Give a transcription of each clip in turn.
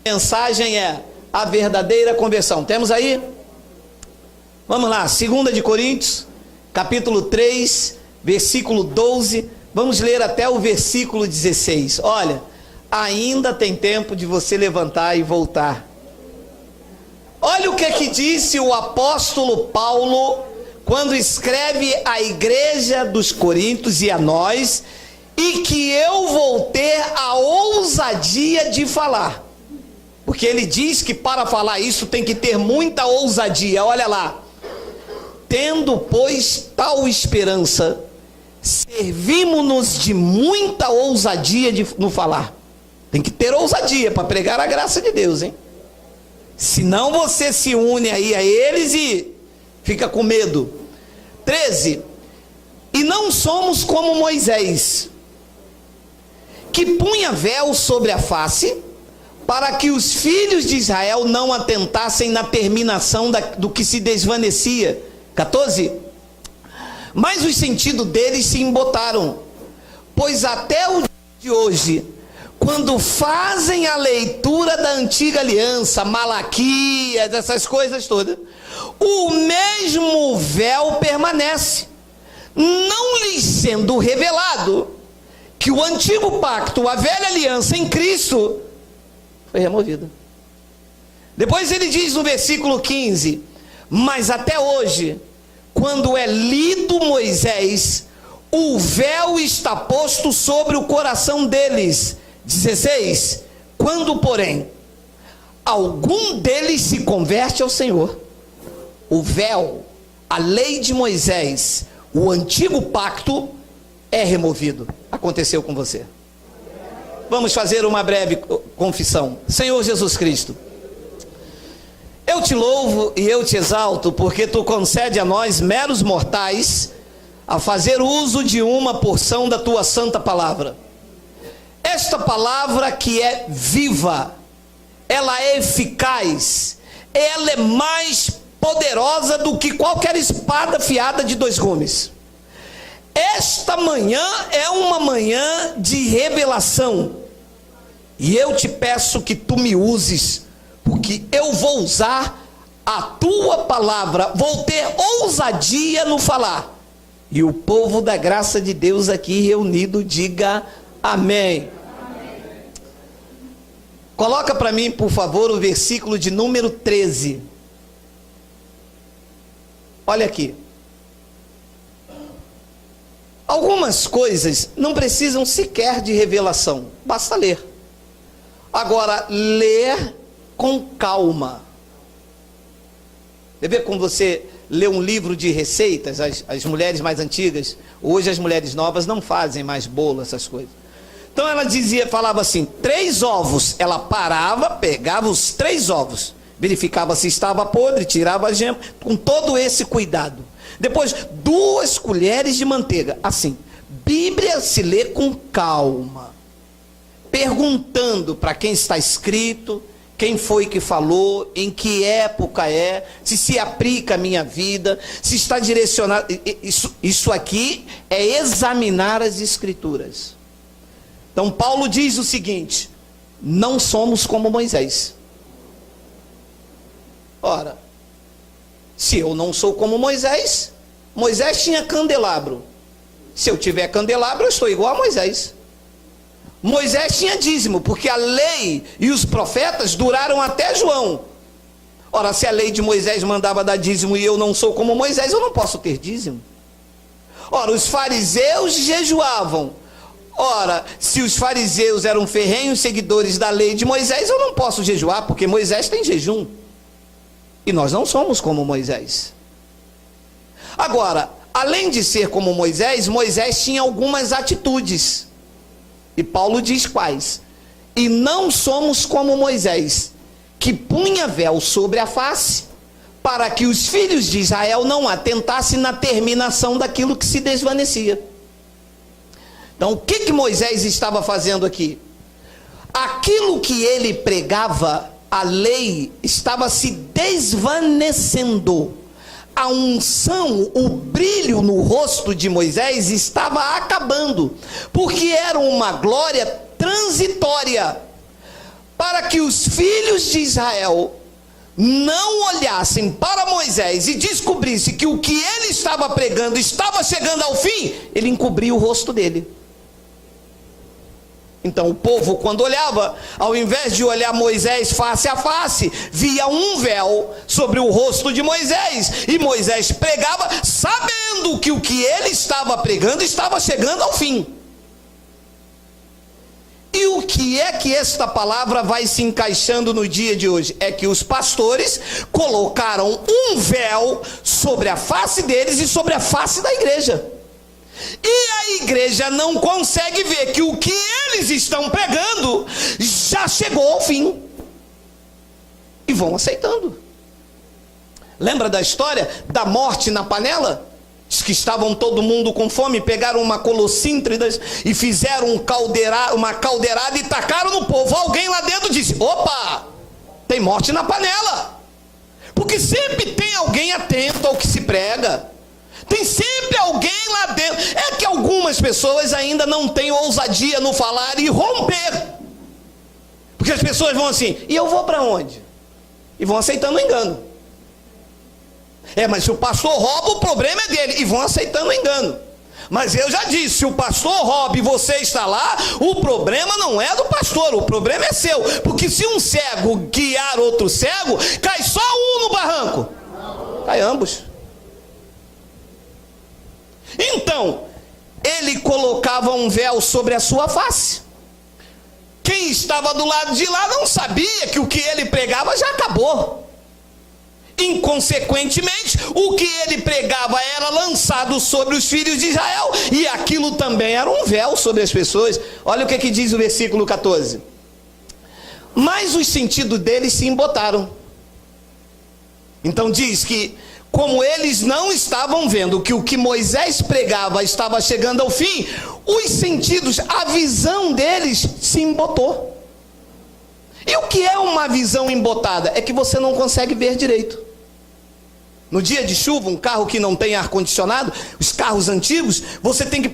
mensagem é a verdadeira conversão. Temos aí? Vamos lá, 2 de Coríntios, capítulo 3, versículo 12. Vamos ler até o versículo 16. Olha, ainda tem tempo de você levantar e voltar. Olha o que disse o apóstolo Paulo quando escreve à igreja dos Coríntios e a nós, e que eu vou ter a ousadia de falar. Porque ele diz que para falar isso tem que ter muita ousadia. Olha lá. Tendo, pois, tal esperança, servimos-nos de muita ousadia no falar. Tem que ter ousadia para pregar a graça de Deus, hein? Senão você se une aí a eles e fica com medo. 13. E não somos como Moisés, que punha véu sobre a face, para que os filhos de Israel não atentassem na terminação do que se desvanecia. 14. Mas os sentidos deles se embotaram, pois até o dia de hoje, quando fazem a leitura da antiga aliança, Malaquias, essas coisas todas, o mesmo véu permanece, não lhes sendo revelado que o antigo pacto, a velha aliança em Cristo, foi removida. Depois ele diz no versículo 15: mas até hoje, quando é lido Moisés, o véu está posto sobre o coração deles. 16. Quando, porém, algum deles se converte ao Senhor, o véu, a lei de Moisés, o antigo pacto, é removido. Aconteceu com você. Vamos fazer uma breve confissão. Senhor Jesus Cristo, eu te louvo e eu te exalto, porque tu concede a nós, meros mortais, a fazer uso de uma porção da tua santa palavra. Esta palavra que é viva, ela é eficaz, ela é mais poderosa do que qualquer espada afiada de 2 gumes. Esta manhã é uma manhã de revelação, e eu te peço que tu me uses, porque eu vou usar a tua palavra, vou ter ousadia no falar, e o povo da graça de Deus aqui reunido diga amém. Coloca para mim, por favor, o versículo de número 13. Olha aqui. Algumas coisas não precisam sequer de revelação, basta ler. Agora, ler com calma. Você vê como você lê um livro de receitas, as mulheres mais antigas, hoje as mulheres novas não fazem mais bolo, essas coisas. Então ela falava assim, 3 ovos, ela parava, pegava os 3 ovos, verificava se estava podre, tirava a gema, com todo esse cuidado. Depois, 2 colheres de manteiga, assim. Bíblia se lê com calma, perguntando para quem está escrito, quem foi que falou, em que época é, se aplica à minha vida, se está direcionado. Isso aqui é examinar as escrituras. Então Paulo diz o seguinte: não somos como Moisés. Ora, se eu não sou como Moisés, Moisés tinha candelabro. Se eu tiver candelabro, eu estou igual a Moisés. Moisés tinha dízimo, porque a lei e os profetas duraram até João. Ora, se a lei de Moisés mandava dar dízimo e eu não sou como Moisés, eu não posso ter dízimo. Ora, os fariseus jejuavam. Ora, se os fariseus eram ferrenhos seguidores da lei de Moisés, eu não posso jejuar, porque Moisés tem jejum. E nós não somos como Moisés. Agora, além de ser como Moisés, Moisés tinha algumas atitudes. E Paulo diz quais. E não somos como Moisés, que punha véu sobre a face, para que os filhos de Israel não atentassem na terminação daquilo que se desvanecia. Então, o que Moisés estava fazendo aqui? Aquilo que ele pregava, a lei, estava se desvanecendo. A unção, o brilho no rosto de Moisés estava acabando, porque era uma glória transitória. para que os filhos de Israel não olhassem para Moisés e descobrissem que o que ele estava pregando estava chegando ao fim, ele encobriu o rosto dele. Então o povo, quando olhava, ao invés de olhar Moisés face a face, via um véu sobre o rosto de Moisés, e Moisés pregava sabendo que o que ele estava pregando estava chegando ao fim. E o que é que esta palavra vai se encaixando no dia de hoje? É que os pastores colocaram um véu sobre a face deles e sobre a face da igreja. E a igreja não consegue ver que o que eles estão pregando já chegou ao fim. E vão aceitando. Lembra da história da morte na panela? Diz que estavam todo mundo com fome, pegaram uma colossíntridas e fizeram uma caldeirada e tacaram no povo. Alguém lá dentro disse: opa, tem morte na panela. Porque sempre tem alguém atento ao que se prega. Tem sempre alguém lá dentro. É que algumas pessoas ainda não têm ousadia no falar e romper. Porque as pessoas vão assim: e eu vou para onde? E vão aceitando o engano. Mas se o pastor rouba, o problema é dele. E vão aceitando o engano. Mas eu já disse, se o pastor rouba e você está lá, o problema não é do pastor, o problema é seu. Porque se um cego guiar outro cego, cai só um no barranco. Cai ambos. Então, ele colocava um véu sobre a sua face. Quem estava do lado de lá não sabia que o que ele pregava já acabou. Inconsequentemente, o que ele pregava era lançado sobre os filhos de Israel, e aquilo também era um véu sobre as pessoas. Olha o que diz o versículo 14. Mas os sentidos deles se embotaram. Então diz que, como eles não estavam vendo que o que Moisés pregava estava chegando ao fim, os sentidos, a visão deles se embotou. E o que é uma visão embotada? É que você não consegue ver direito. No dia de chuva, um carro que não tem ar-condicionado, os carros antigos, você tem que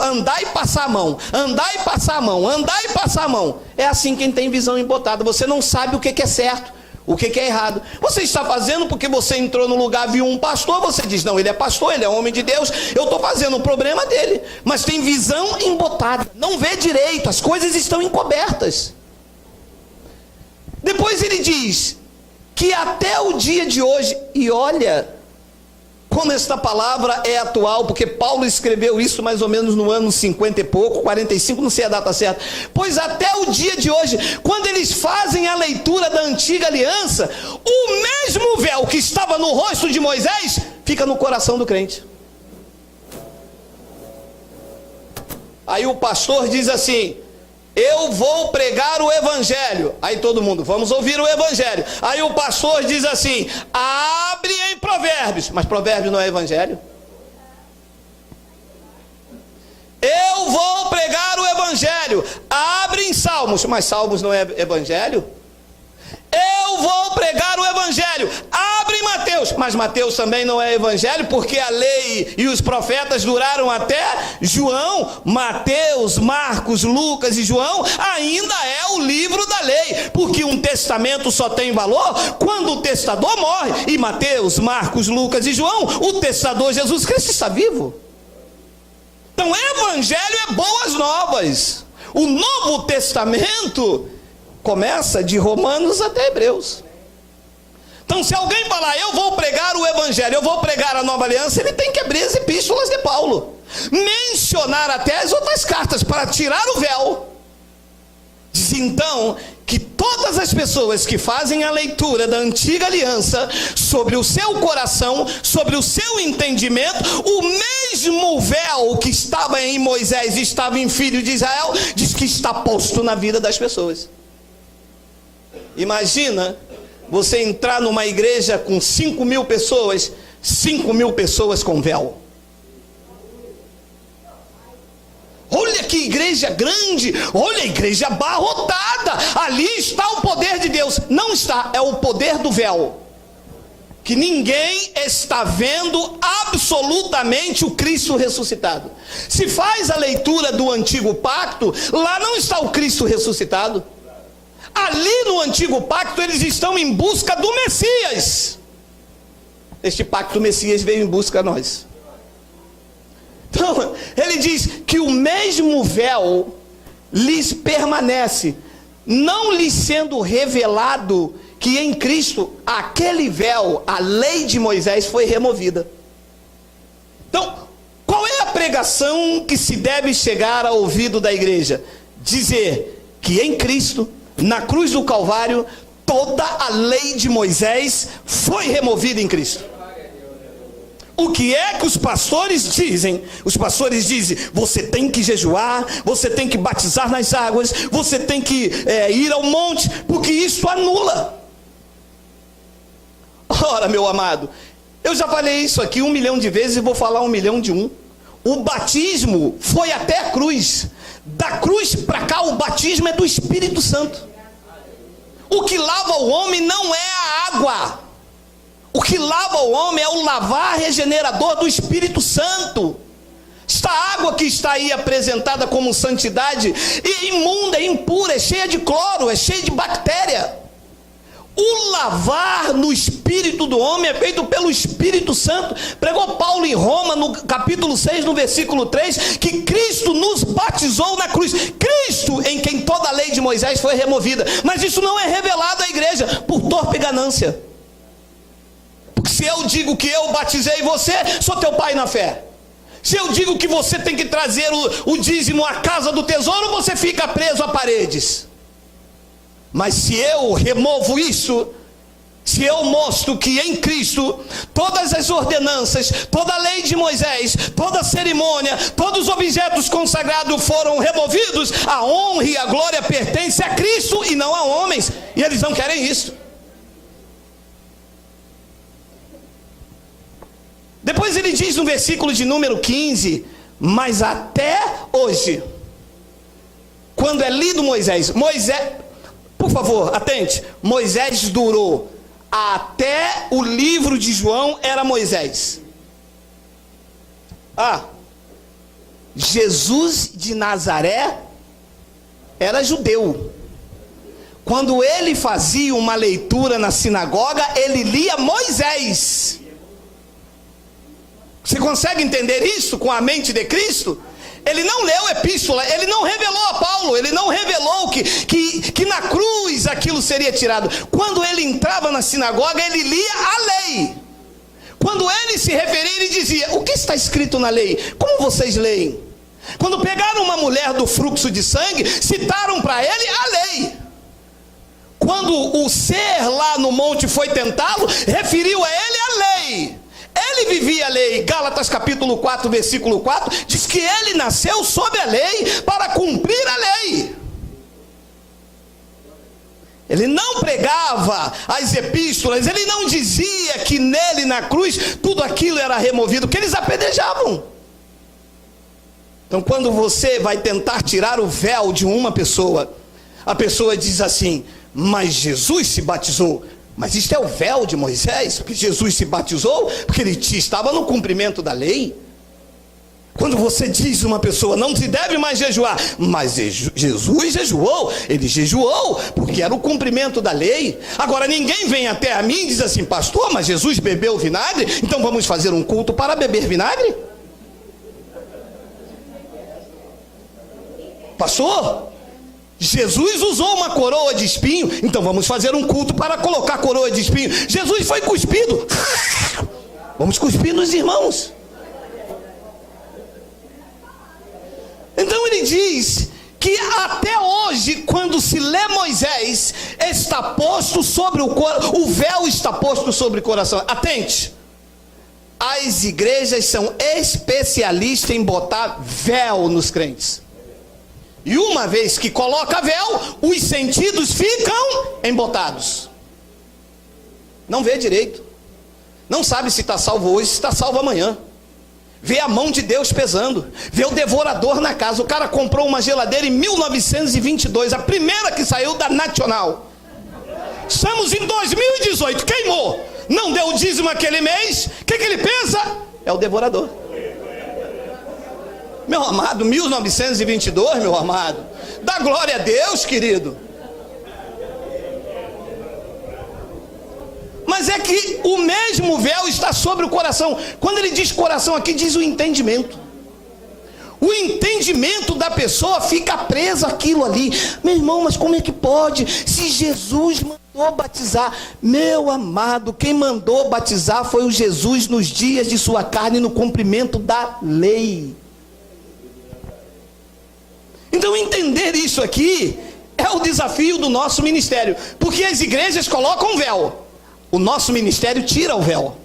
andar e passar a mão, andar e passar a mão, andar e passar a mão. É assim quem tem visão embotada. Você não sabe o que é certo, o que é errado. Você está fazendo porque você entrou no lugar, viu um pastor, você diz: não, ele é pastor, ele é homem de Deus, eu estou fazendo o problema dele. Mas tem visão embotada, não vê direito, as coisas estão encobertas. Depois ele diz que até o dia de hoje, e olha como esta palavra é atual, porque Paulo escreveu isso mais ou menos no ano 50 e pouco, 45, não sei a data certa. Pois até o dia de hoje, quando eles fazem a leitura da antiga aliança, o mesmo véu que estava no rosto de Moisés, fica no coração do crente. Aí o pastor diz assim: eu vou pregar o evangelho. Aí todo mundo: vamos ouvir o evangelho. Aí o pastor diz assim: abre em Provérbios. Mas Provérbios não é evangelho? Eu vou pregar o evangelho. Abre em Salmos. Mas Salmos não é evangelho? Eu vou pregar o evangelho. Abre em Mateus. Mas Mateus também não é evangelho, porque a lei e os profetas duraram até João. Mateus, Marcos, Lucas e João ainda é o livro da lei, porque um testamento só tem valor quando o testador morre. E Mateus, Marcos, Lucas e João, o testador Jesus Cristo está vivo. Então evangelho é boas novas. O Novo Testamento começa de Romanos até Hebreus. Então, se alguém falar: eu vou pregar o evangelho, eu vou pregar a nova aliança, ele tem que abrir as epístolas de Paulo, mencionar até as outras cartas para tirar o véu. Diz então que todas as pessoas que fazem a leitura da antiga aliança, sobre o seu coração, sobre o seu entendimento, o mesmo véu que estava em Moisés e estava em filho de Israel, diz que está posto na vida das pessoas. Imagina você entrar numa igreja com 5.000 pessoas, 5.000 pessoas com véu. Olha que igreja grande, olha a igreja abarrotada, ali está o poder de Deus. Não está, é o poder do véu, que ninguém está vendo absolutamente o Cristo ressuscitado. Se faz a leitura do antigo pacto, lá não está o Cristo ressuscitado. Ali no antigo pacto eles estão em busca do Messias. Este pacto Messias veio em busca de nós. Então, ele diz que o mesmo véu lhes permanece, não lhes sendo revelado que em Cristo aquele véu, a lei de Moisés, foi removida. Então, qual é a pregação que se deve chegar ao ouvido da igreja? Dizer que em Cristo, na cruz do Calvário, toda a lei de Moisés foi removida em Cristo. O que é que os pastores dizem? Os pastores dizem: você tem que jejuar, você tem que batizar nas águas, você tem que ir ao monte, porque isso anula. Ora, meu amado, eu já falei isso aqui 1 milhão de vezes e vou falar 1 milhão de um. O batismo foi até a cruz. Da cruz para cá, o batismo é do Espírito Santo. O que lava o homem não é a água. O que lava o homem é o lavar regenerador do Espírito Santo. Esta água que está aí apresentada como santidade, é imunda, é impura, é cheia de cloro, é cheia de bactéria. O lavar no espírito do homem é feito pelo Espírito Santo. Pregou Paulo em Roma, no capítulo 6, no versículo 3, que Cristo nos batizou na cruz. Cristo em quem toda a lei de Moisés foi removida. Mas isso não é revelado à igreja por torpe ganância. Porque se eu digo que eu batizei você, sou teu pai na fé. Se eu digo que você tem que trazer o dízimo à casa do tesouro, você fica preso a paredes. Mas se eu removo isso, se eu mostro que em Cristo todas as ordenanças, toda a lei de Moisés, toda a cerimônia, todos os objetos consagrados foram removidos, a honra e a glória pertencem a Cristo e não a homens, e eles não querem isso. Depois ele diz no versículo de número 15: mas até hoje, quando é lido Moisés, por favor, atente, Moisés durou até o livro de João, era Moisés. Jesus de Nazaré era judeu. Quando ele fazia uma leitura na sinagoga, ele lia Moisés. Você consegue entender isso com a mente de Cristo? Ele não leu epístola, ele não revelou a Paulo, ele não revelou que na cruz aquilo seria tirado. Quando ele entrava na sinagoga, ele lia a lei. Quando ele se referia, ele dizia: o que está escrito na lei? Como vocês leem? Quando pegaram uma mulher do fluxo de sangue, citaram para ele a lei. Quando o ser lá no monte foi tentá-lo, referiu a ele a lei. Ele vivia a lei. Gálatas capítulo 4, versículo 4, diz que ele nasceu sob a lei para cumprir a lei. Ele não pregava as epístolas, ele não dizia que nele na cruz tudo aquilo era removido, que eles apedrejavam. Então quando você vai tentar tirar o véu de uma pessoa, a pessoa diz assim: mas Jesus se batizou. Mas isto é o véu de Moisés, porque Jesus se batizou, porque ele estava no cumprimento da lei. Quando você diz uma pessoa: não se deve mais jejuar, mas Jesus jejuou, ele jejuou, porque era o cumprimento da lei. Agora ninguém vem até a mim e diz assim: pastor, mas Jesus bebeu vinagre, então vamos fazer um culto para beber vinagre? Pastor, Jesus usou uma coroa de espinho, então vamos fazer um culto para colocar coroa de espinho. Jesus foi cuspido, vamos cuspir nos irmãos. Então ele diz que até hoje, quando se lê Moisés, está posto sobre o véu está posto sobre o coração. Atente, as igrejas são especialistas em botar véu nos crentes. E uma vez que coloca véu, os sentidos ficam embotados. Não vê direito. Não sabe se está salvo hoje, se está salvo amanhã. Vê a mão de Deus pesando. Vê o devorador na casa. O cara comprou uma geladeira em 1922, a primeira que saiu da Nacional. Estamos em 2018, queimou. Não deu o dízimo aquele mês. O que ele pensa? É o devorador. Meu amado, 1922, meu amado. Dá glória a Deus, querido. mas é que o mesmo véu está sobre o coração. Quando ele diz coração aqui, diz o entendimento. O entendimento da pessoa fica preso àquilo ali. Meu irmão, mas como é que pode? Se Jesus mandou batizar. Meu amado, quem mandou batizar foi o Jesus nos dias de sua carne, no cumprimento da lei. Então entender isso aqui é o desafio do nosso ministério. Porque as igrejas colocam véu. O nosso ministério tira o véu.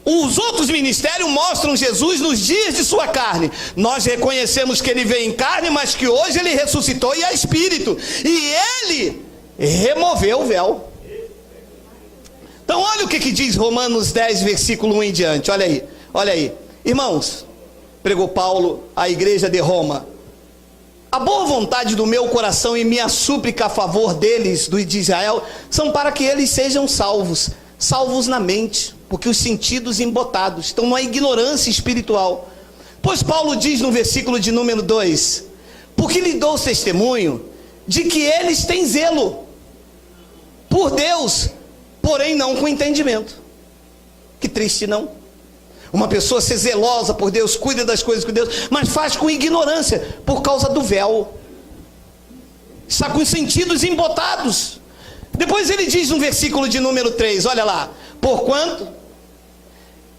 Os outros ministérios mostram Jesus nos dias de sua carne. Nós reconhecemos que ele veio em carne, mas que hoje ele ressuscitou e é espírito. E ele removeu o véu. Então olha o que diz Romanos 10, versículo 1 em diante. Olha aí, olha aí. Irmãos, pregou Paulo à igreja de Roma: a boa vontade do meu coração e minha súplica a favor deles, de Israel, são para que eles sejam salvos. Salvos na mente, porque os sentidos embotados estão numa ignorância espiritual. Pois Paulo diz no versículo de número 2: porque lhe dou testemunho de que eles têm zelo por Deus, porém não com entendimento. Que triste, não? Uma pessoa ser zelosa por Deus, cuida das coisas com Deus, mas faz com ignorância, por causa do véu. Está com os sentidos embotados. Depois ele diz no versículo de número 3, olha lá: porquanto,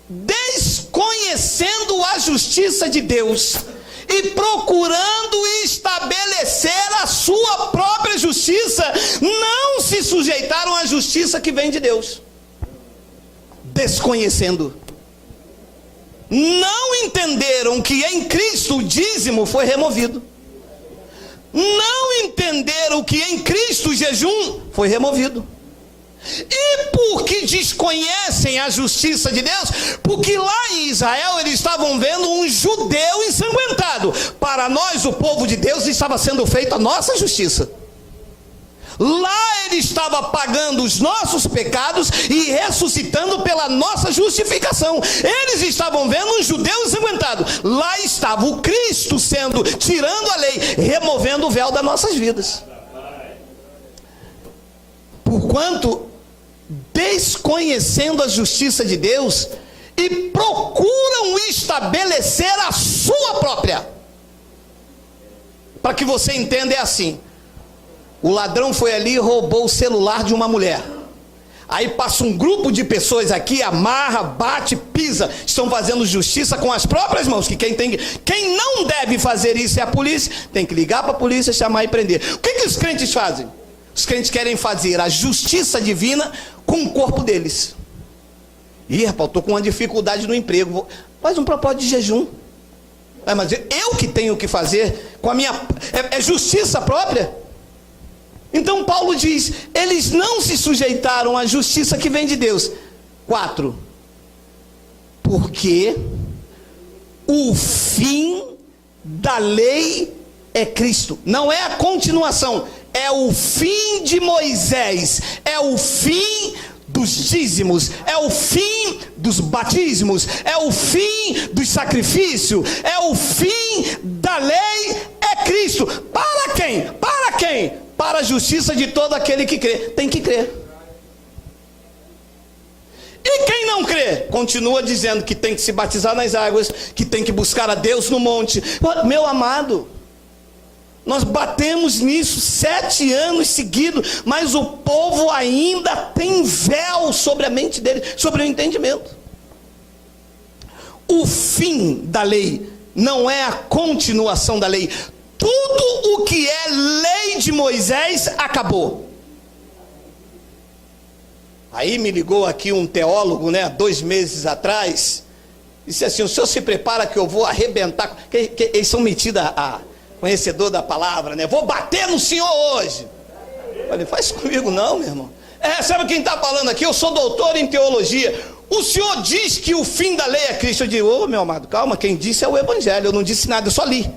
desconhecendo a justiça de Deus e procurando estabelecer a sua própria justiça, não se sujeitaram à justiça que vem de Deus. Desconhecendo. Não entenderam que em Cristo o dízimo foi removido. Não entenderam que em Cristo o jejum foi removido. E porque desconhecem a justiça de Deus, porque lá em Israel eles estavam vendo um judeu ensanguentado. Para nós, o povo de Deus, estava sendo feita a nossa justiça. Lá ele estava pagando os nossos pecados e ressuscitando pela nossa justificação. Eles estavam vendo um judeu ensanguentado. Lá estava o Cristo sendo, tirando a lei, removendo o véu das nossas vidas. Porquanto, desconhecendo a justiça de Deus, e procuram estabelecer a sua própria. Para que você entenda, é assim: o ladrão foi ali e roubou o celular de uma mulher. Aí passa um grupo de pessoas aqui, amarra, bate, pisa. Estão fazendo justiça com as próprias mãos. Que quem não deve fazer isso é a polícia. Tem que ligar para a polícia, chamar e prender. O que os crentes fazem? Os crentes querem fazer a justiça divina com o corpo deles. Ih, rapaz, estou com uma dificuldade no emprego. Faz um propósito de jejum. Mas eu que tenho que fazer com a minha... É justiça própria? Então Paulo diz: eles não se sujeitaram à justiça que vem de Deus. 4. Porque o fim da lei é Cristo. Não é a continuação, é o fim de Moisés, é o fim dos dízimos, é o fim dos batismos, é o fim do sacrifício, é o fim da lei, é Cristo. Para quem? Para quem? Para a justiça de todo aquele que crê. Tem que crer. E quem não crê, continua dizendo que tem que se batizar nas águas, que tem que buscar a Deus no monte. Meu amado, nós batemos nisso 7 anos seguidos, mas o povo ainda tem véu sobre a mente dele, sobre o entendimento. O fim da lei não é a continuação da lei. Tudo o que é lei de Moisés acabou. Aí me ligou aqui um teólogo, 2 meses atrás, disse assim: o senhor se prepara que eu vou arrebentar, que eles são metidos a conhecedor da palavra, vou bater no senhor hoje. Eu falei: faz comigo não, meu irmão. Sabe quem está falando aqui? Eu sou doutor em teologia. O senhor diz que o fim da lei é Cristo. Eu digo: meu amado, calma, quem disse é o evangelho, eu não disse nada, eu só li.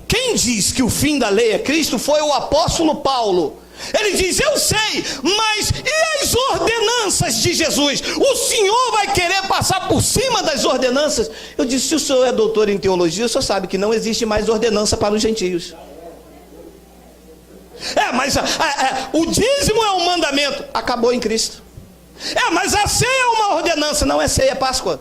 Quem diz que o fim da lei é Cristo foi o apóstolo Paulo. Ele diz: eu sei, mas e as ordenanças de Jesus? O senhor vai querer passar por cima das ordenanças? Eu disse: se o senhor é doutor em teologia, o senhor sabe que não existe mais ordenança para os gentios. Mas o dízimo é um mandamento. Acabou em Cristo. Mas a ceia é uma ordenança. Não é ceia, é Páscoa.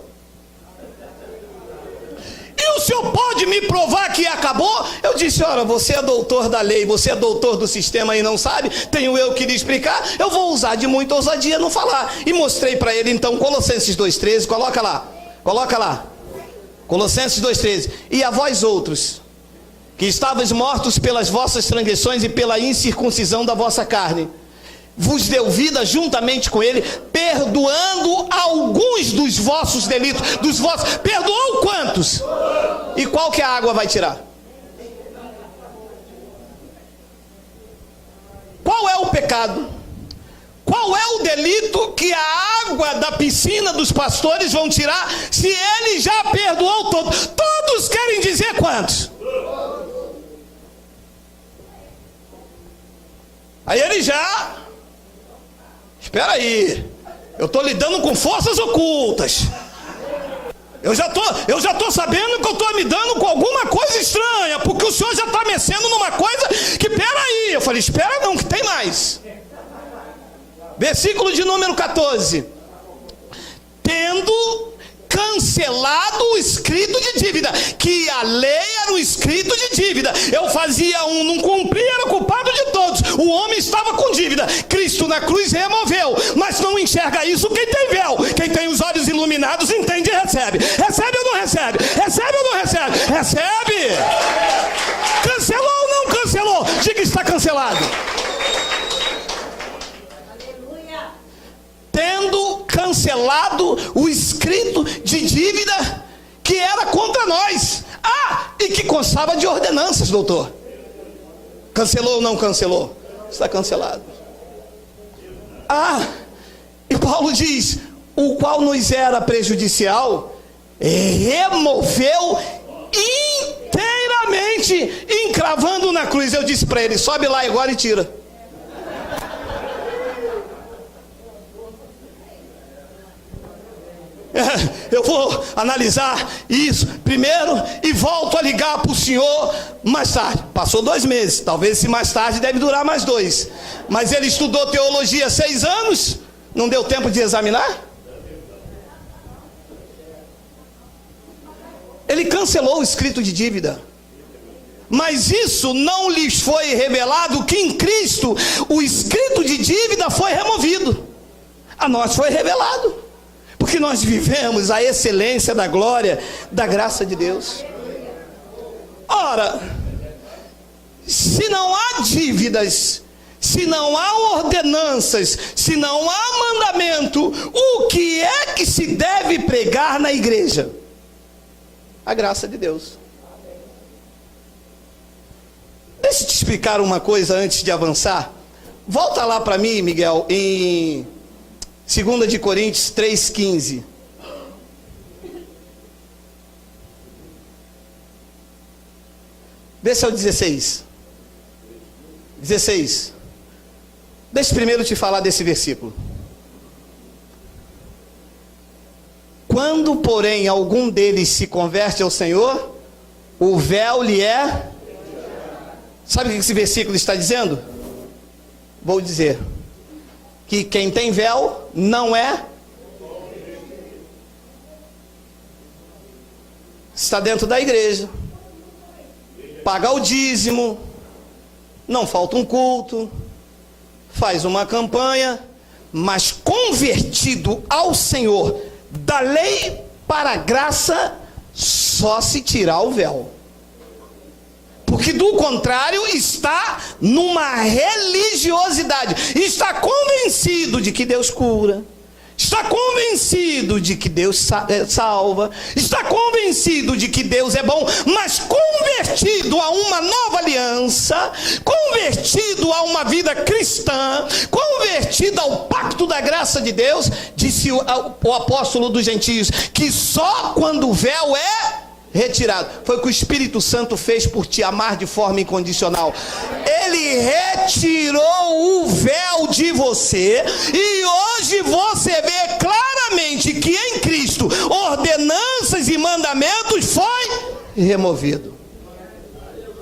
E o senhor pode me provar que acabou? Eu disse, ora, você é doutor da lei, você é doutor do sistema e não sabe, tenho eu que lhe explicar, eu vou usar de muita ousadia não falar. E mostrei para ele então Colossenses 2,13, coloca lá, Colossenses 2,13, e a vós outros, que estavais mortos pelas vossas transgressões e pela incircuncisão da vossa carne, vos deu vida juntamente com ele, perdoando alguns dos vossos delitos, perdoou quantos? E qual que a água vai tirar? Qual é o pecado? Qual é o delito que a água da piscina dos pastores vão tirar, se ele já perdoou todos? Todos querem dizer quantos? Aí ele já... Espera aí, eu estou lidando com forças ocultas. Eu já tô sabendo que eu estou me dando com alguma coisa estranha, porque o senhor já está mexendo numa coisa que, espera aí. Eu falei, espera não, que tem mais. Versículo de número 14. Tendo cancelado o escrito de dívida, que a lei era o escrito de dívida. Eu fazia um, não cumpria, era culpado de todos. O homem estava com dívida. Cristo na cruz removeu, mas não enxerga isso quem tem véu. Quem tem os olhos iluminados entende e recebe. Recebe ou não recebe? Recebe ou não recebe? Recebe! Cancelou ou não cancelou? Diga que está cancelado. Tendo cancelado o escrito de dívida que era contra nós. E que constava de ordenanças, doutor. Cancelou ou não cancelou? Está cancelado. E Paulo diz, o qual nos era prejudicial, removeu inteiramente, encravando na cruz. Eu disse para ele, sobe lá agora e tira. Eu vou analisar isso primeiro e volto a ligar para o senhor mais tarde. Passou 2 meses, talvez esse mais tarde deve durar mais 2. Mas ele estudou teologia 6 anos, não deu tempo de examinar? Ele cancelou o escrito de dívida. Mas isso não lhes foi revelado que em Cristo o escrito de dívida foi removido. A nós foi revelado. Porque nós vivemos a excelência da glória, da graça de Deus. Ora, se não há dívidas, se não há ordenanças, se não há mandamento, o que é que se deve pregar na igreja? A graça de Deus. Deixa eu te explicar uma coisa antes de avançar. Volta lá para mim, Miguel, em 2 de Coríntios 3,15. Vê se é o 16. 16. Deixa primeiro te falar desse versículo. Quando, porém, algum deles se converte ao Senhor, o véu lhe é... Sabe o que esse versículo está dizendo? Vou dizer. Que quem tem véu não é... Está dentro da igreja. Paga o dízimo. Não falta um culto. Faz uma campanha. Mas convertido ao Senhor, da lei para a graça, só se tirar o véu. Porque do contrário está numa religiosidade. Está convencido de que Deus cura. Está convencido de que Deus salva. Está convencido de que Deus é bom. Mas convertido a uma nova aliança, convertido a uma vida cristã, convertido ao pacto da graça de Deus, disse o apóstolo dos gentios, que só quando o véu é retirado. Foi o que o Espírito Santo fez por te amar de forma incondicional. Ele retirou o véu de você, e hoje você vê claramente que em Cristo ordenanças e mandamentos foi removido.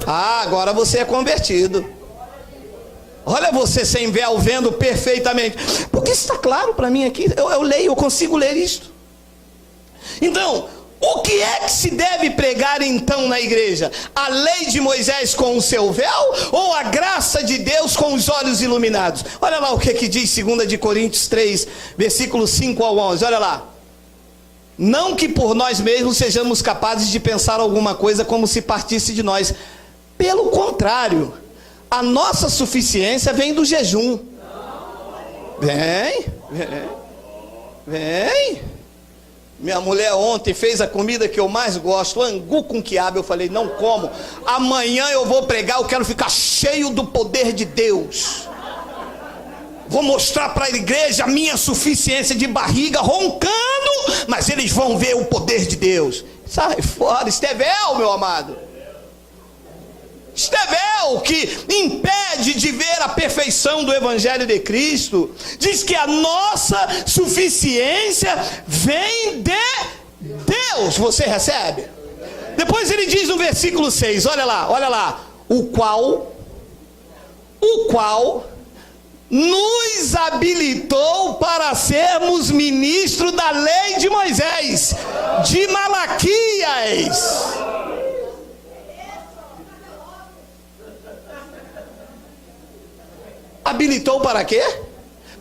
Agora você é convertido. Olha você sem véu vendo perfeitamente. Porque isso está claro para mim aqui. Eu leio, eu consigo ler isto. Então, o que é que se deve pregar então na igreja? A lei de Moisés com o seu véu ou a graça de Deus com os olhos iluminados? Olha lá o que diz 2 de Coríntios 3, versículos 5 ao 11. Olha lá. Não que por nós mesmos sejamos capazes de pensar alguma coisa como se partisse de nós. Pelo contrário, a nossa suficiência vem do jejum. Vem. Minha mulher ontem fez a comida que eu mais gosto, angu com quiabo. Eu falei, não como. Amanhã eu vou pregar, eu quero ficar cheio do poder de Deus. Vou mostrar para a igreja a minha suficiência de barriga roncando, mas eles vão ver o poder de Deus. Sai fora, isto é véu, meu amado. Isto é véu que impede de ver a perfeição do Evangelho de Cristo. Diz que a nossa suficiência vem de Deus. Você recebe? Depois ele diz no versículo 6, olha lá. O qual nos habilitou para sermos ministros da lei de Moisés, de Malaquias. Habilitou para quê?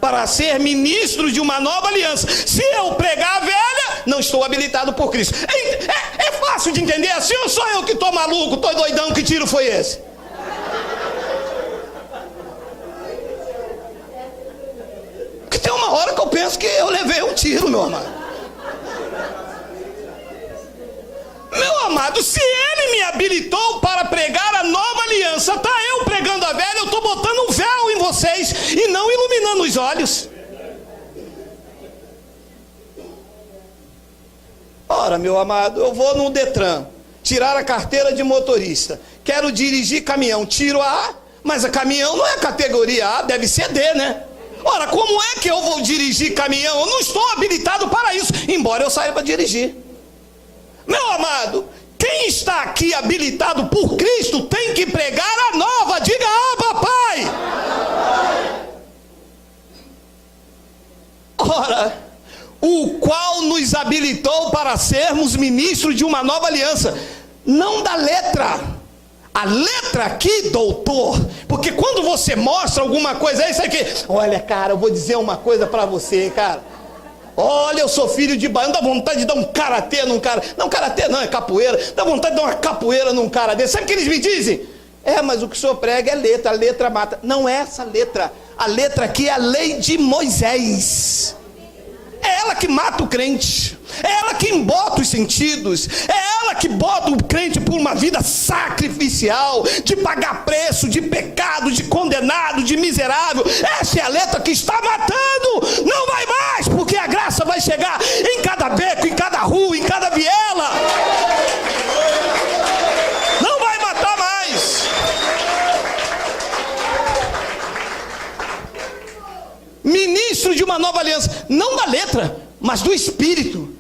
Para ser ministro de uma nova aliança. Se eu pregar a velha, não estou habilitado por Cristo. É fácil de entender assim, ou sou eu que estou maluco, estou doidão, que tiro foi esse? Porque tem uma hora que eu penso que eu levei um tiro, meu amado. Meu amado, se ele me habilitou para pregar a nova aliança, tá eu pregando a velha, eu estou botando um véu em vocês e não iluminando os olhos. Ora, meu amado, eu vou no Detran tirar a carteira de motorista, quero dirigir caminhão, tiro a A, mas a caminhão não é categoria A, deve ser D, né? Ora, como é que eu vou dirigir caminhão? Eu não estou habilitado para isso, embora eu saiba dirigir. Meu amado, quem está aqui habilitado por Cristo tem que pregar a nova. Diga, Abba, Pai. Ora, o qual nos habilitou para sermos ministros de uma nova aliança, não da letra. A letra aqui, doutor, porque quando você mostra alguma coisa, é isso aqui. Olha, cara, eu vou dizer uma coisa para você, cara. Olha, eu sou filho de baiano, dá vontade de dar um karatê num cara. Não, karatê não, é capoeira. Dá vontade de dar uma capoeira num cara desse. Sabe o que eles me dizem? Mas o que o senhor prega é letra, a letra mata. Não é essa letra. A letra aqui é a lei de Moisés. É ela que mata o crente. É ela que embota os sentidos. É ela que bota o crente por uma vida sacrificial, de pagar preço, de pecado, de condenado, de miserável. Essa é a letra que está matando. Não vai mais, porque a graça vai chegar em cada beco, em cada rua, em cada viela. Não vai matar mais. Ministro de uma nova aliança, não da letra, mas do Espírito.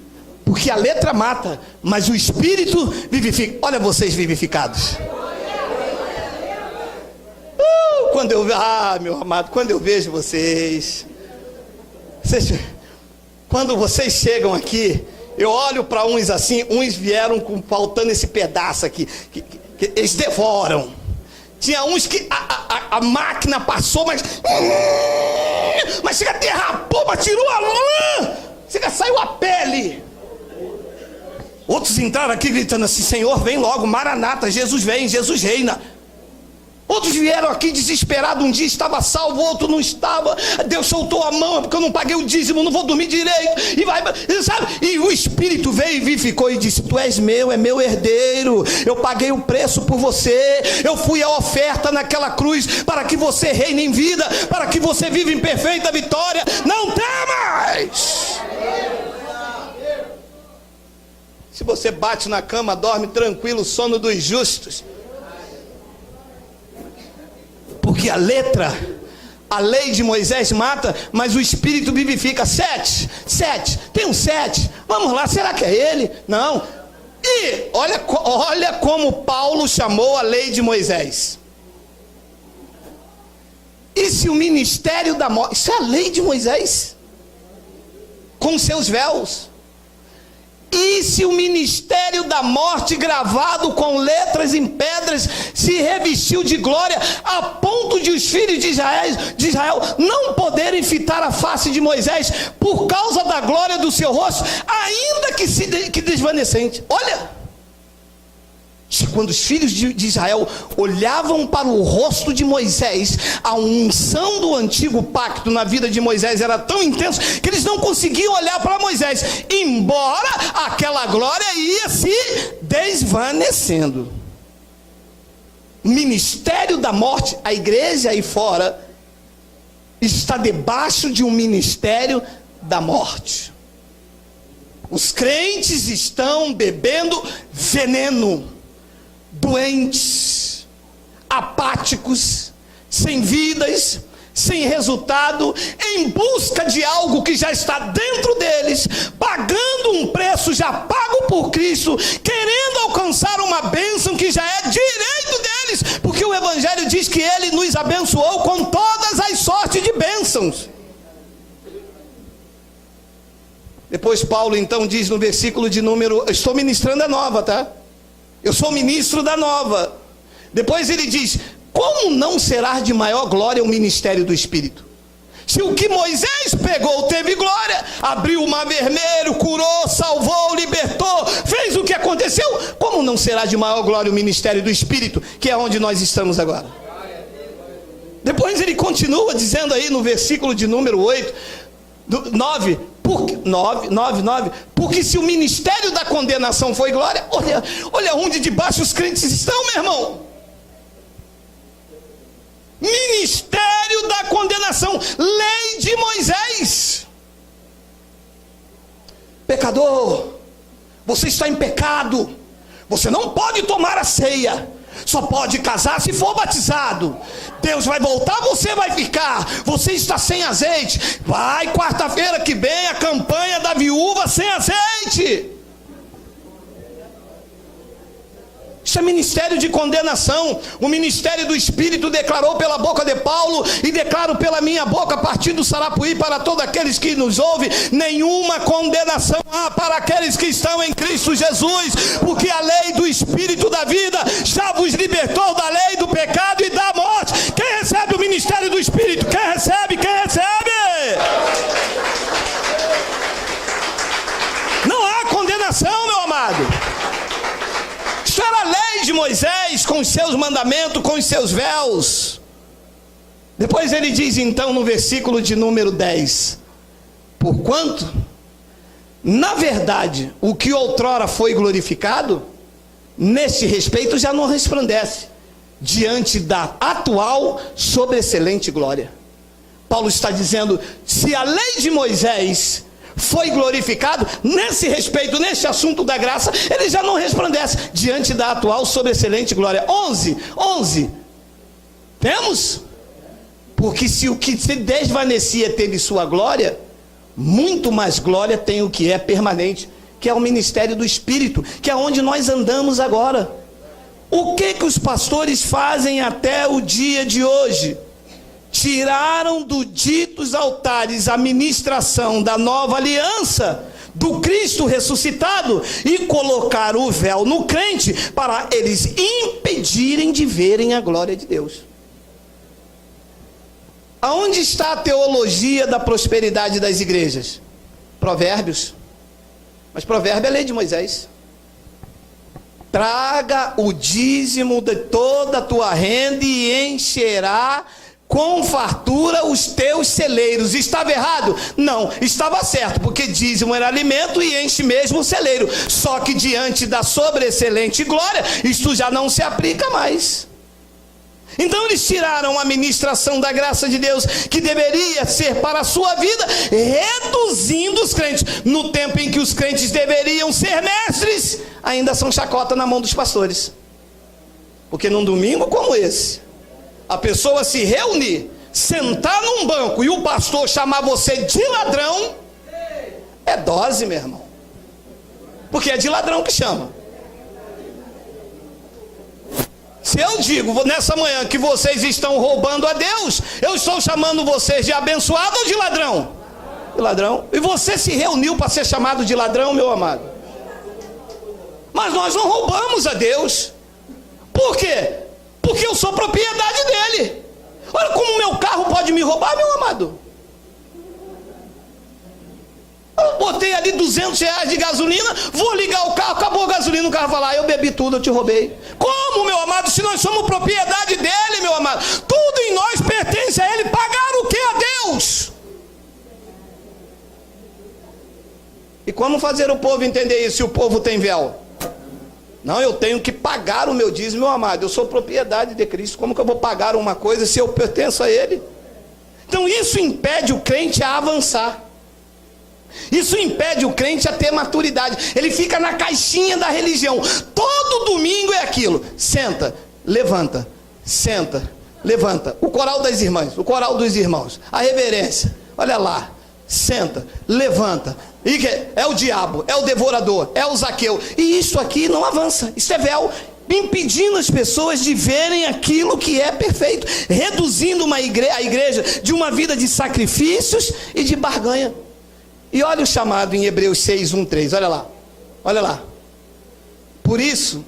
Porque a letra mata, mas o Espírito vivifica. Olha vocês vivificados. Meu amado, quando eu vejo vocês, quando vocês chegam aqui, eu olho para uns assim, uns vieram faltando esse pedaço aqui, que eles devoram. Tinha uns que a máquina passou, mas chega, derrapou, mas tirou a lã, chega, saiu a pele. Outros entraram aqui gritando assim: Senhor, vem logo, Maranata, Jesus vem, Jesus reina. Outros vieram aqui desesperados, um dia estava salvo, outro não estava. Deus soltou a mão, porque eu não paguei o dízimo, não vou dormir direito. E vai, sabe? E o Espírito veio e vivificou e disse: Tu és meu, é meu herdeiro. Eu paguei o preço por você. Eu fui a oferta naquela cruz para que você reine em vida, para que você viva em perfeita vitória. Não temas! Se você bate na cama, dorme tranquilo, o sono dos justos. Porque a letra, a lei de Moisés mata, mas o Espírito vivifica. 7, tem um 7. Vamos lá, será que é ele? Não. E olha como Paulo chamou a lei de Moisés. E se o ministério da morte, isso é a lei de Moisés, com seus véus. E se o ministério da morte, gravado com letras em pedras, se revestiu de glória, a ponto de os filhos de Israel não poderem fitar a face de Moisés, por causa da glória do seu rosto, ainda que desvanecente. Olha, quando os filhos de Israel olhavam para o rosto de Moisés, a unção do antigo pacto na vida de Moisés era tão intensa, que eles não conseguiam olhar para Moisés, embora aquela glória ia se desvanecendo. O ministério da morte, a igreja aí fora, está debaixo de um ministério da morte. Os crentes estão bebendo veneno, doentes, apáticos, sem vidas, sem resultado, em busca de algo que já está dentro deles, pagando um preço já pago por Cristo, querendo alcançar uma bênção que já é direito deles, porque o Evangelho diz que Ele nos abençoou com todas as sortes de bênçãos. Depois Paulo então diz no versículo de número, eu estou ministrando a nova, tá? Eu sou ministro da nova. Depois ele diz, como não será de maior glória o ministério do Espírito? Se o que Moisés pegou teve glória, abriu o mar vermelho, curou, salvou, libertou, fez o que aconteceu, como não será de maior glória o ministério do Espírito, que é onde nós estamos agora? Depois ele continua dizendo aí no versículo de número 8, 9, porque se o ministério da condenação foi glória, olha onde debaixo os crentes estão, meu irmão. Ministério da condenação, lei de Moisés. Pecador, você está em pecado, você não pode tomar a ceia, só pode casar se for batizado. Deus vai voltar, você vai ficar. Você está sem azeite. Vai quarta-feira que vem a campanha da viúva sem azeite. Isso é ministério de condenação. O ministério do Espírito declarou pela boca de Paulo, e declaro pela minha boca a partir do Sarapuí para todos aqueles que nos ouvem: nenhuma condenação há para aqueles que estão em Cristo Jesus, porque a lei do Espírito da vida já vos libertou da lei do pecado e da morte. Quem recebe o ministério do Espírito? Quem recebe? Quem recebe? Não há condenação, meu amado. Isso era a lei de Moisés, com os seus mandamentos, com os seus véus. Depois ele diz então no versículo de número 10, porquanto, na verdade, o que outrora foi glorificado, neste respeito já não resplandece, diante da atual sobreexcelente glória. Paulo está dizendo, se a lei de Moisés foi glorificado, nesse respeito, nesse assunto da graça, ele já não resplandece diante da atual sobreexcelente glória. 11, temos? Porque se o que se desvanecia teve sua glória, muito mais glória tem o que é permanente, que é o ministério do Espírito, que é onde nós andamos agora. O que os pastores fazem até o dia de hoje? Tiraram do ditos altares a ministração da nova aliança, do Cristo ressuscitado, e colocaram o véu no crente, para eles impedirem de verem a glória de Deus. Aonde está a teologia da prosperidade das igrejas? Provérbios. Mas provérbio é lei de Moisés. Traga o dízimo de toda a tua renda e encherá com fartura os teus celeiros. Estava errado? Não, estava certo, porque dízimo era alimento e enche mesmo o celeiro. Só que diante da sobreexcelente glória, isto já não se aplica mais. Então eles tiraram a ministração da graça de Deus, que deveria ser para a sua vida, reduzindo os crentes. No tempo em que os crentes deveriam ser mestres, ainda são chacota na mão dos pastores. Porque num domingo como esse, a pessoa se reunir, sentar num banco e o pastor chamar você de ladrão, é dose, meu irmão. Porque é de ladrão que chama. Se eu digo nessa manhã que vocês estão roubando a Deus, eu estou chamando vocês de abençoado ou de ladrão? De ladrão. E você se reuniu para ser chamado de ladrão, meu amado? Mas nós não roubamos a Deus. Por quê? Porque eu sou propriedade dele. Olha como meu carro pode me roubar, meu amado. Eu botei ali R$200 de gasolina, vou ligar o carro, acabou a gasolina, o carro vai lá, eu bebi tudo, eu te roubei. Como, meu amado, se nós somos propriedade dele, meu amado? Tudo em nós pertence a ele. Pagar o que a Deus? E como fazer o povo entender isso se o povo tem véu? Não, eu tenho que pagar o meu dízimo, meu amado. Eu sou propriedade de Cristo. Como que eu vou pagar uma coisa se eu pertenço a ele? Então isso impede o crente a avançar. Isso impede o crente a ter maturidade. Ele fica na caixinha da religião. Todo domingo é aquilo. Senta, levanta, senta, levanta. O coral das irmãs, o coral dos irmãos, a reverência. Olha lá, senta, levanta. E é o diabo, é o devorador, é o Zaqueu. E isso aqui não avança. Isso é véu, impedindo as pessoas de verem aquilo que é perfeito, reduzindo a igreja de uma vida de sacrifícios e de barganha. E olha o chamado em Hebreus 6, 1, 3, olha lá, olha lá. Por isso,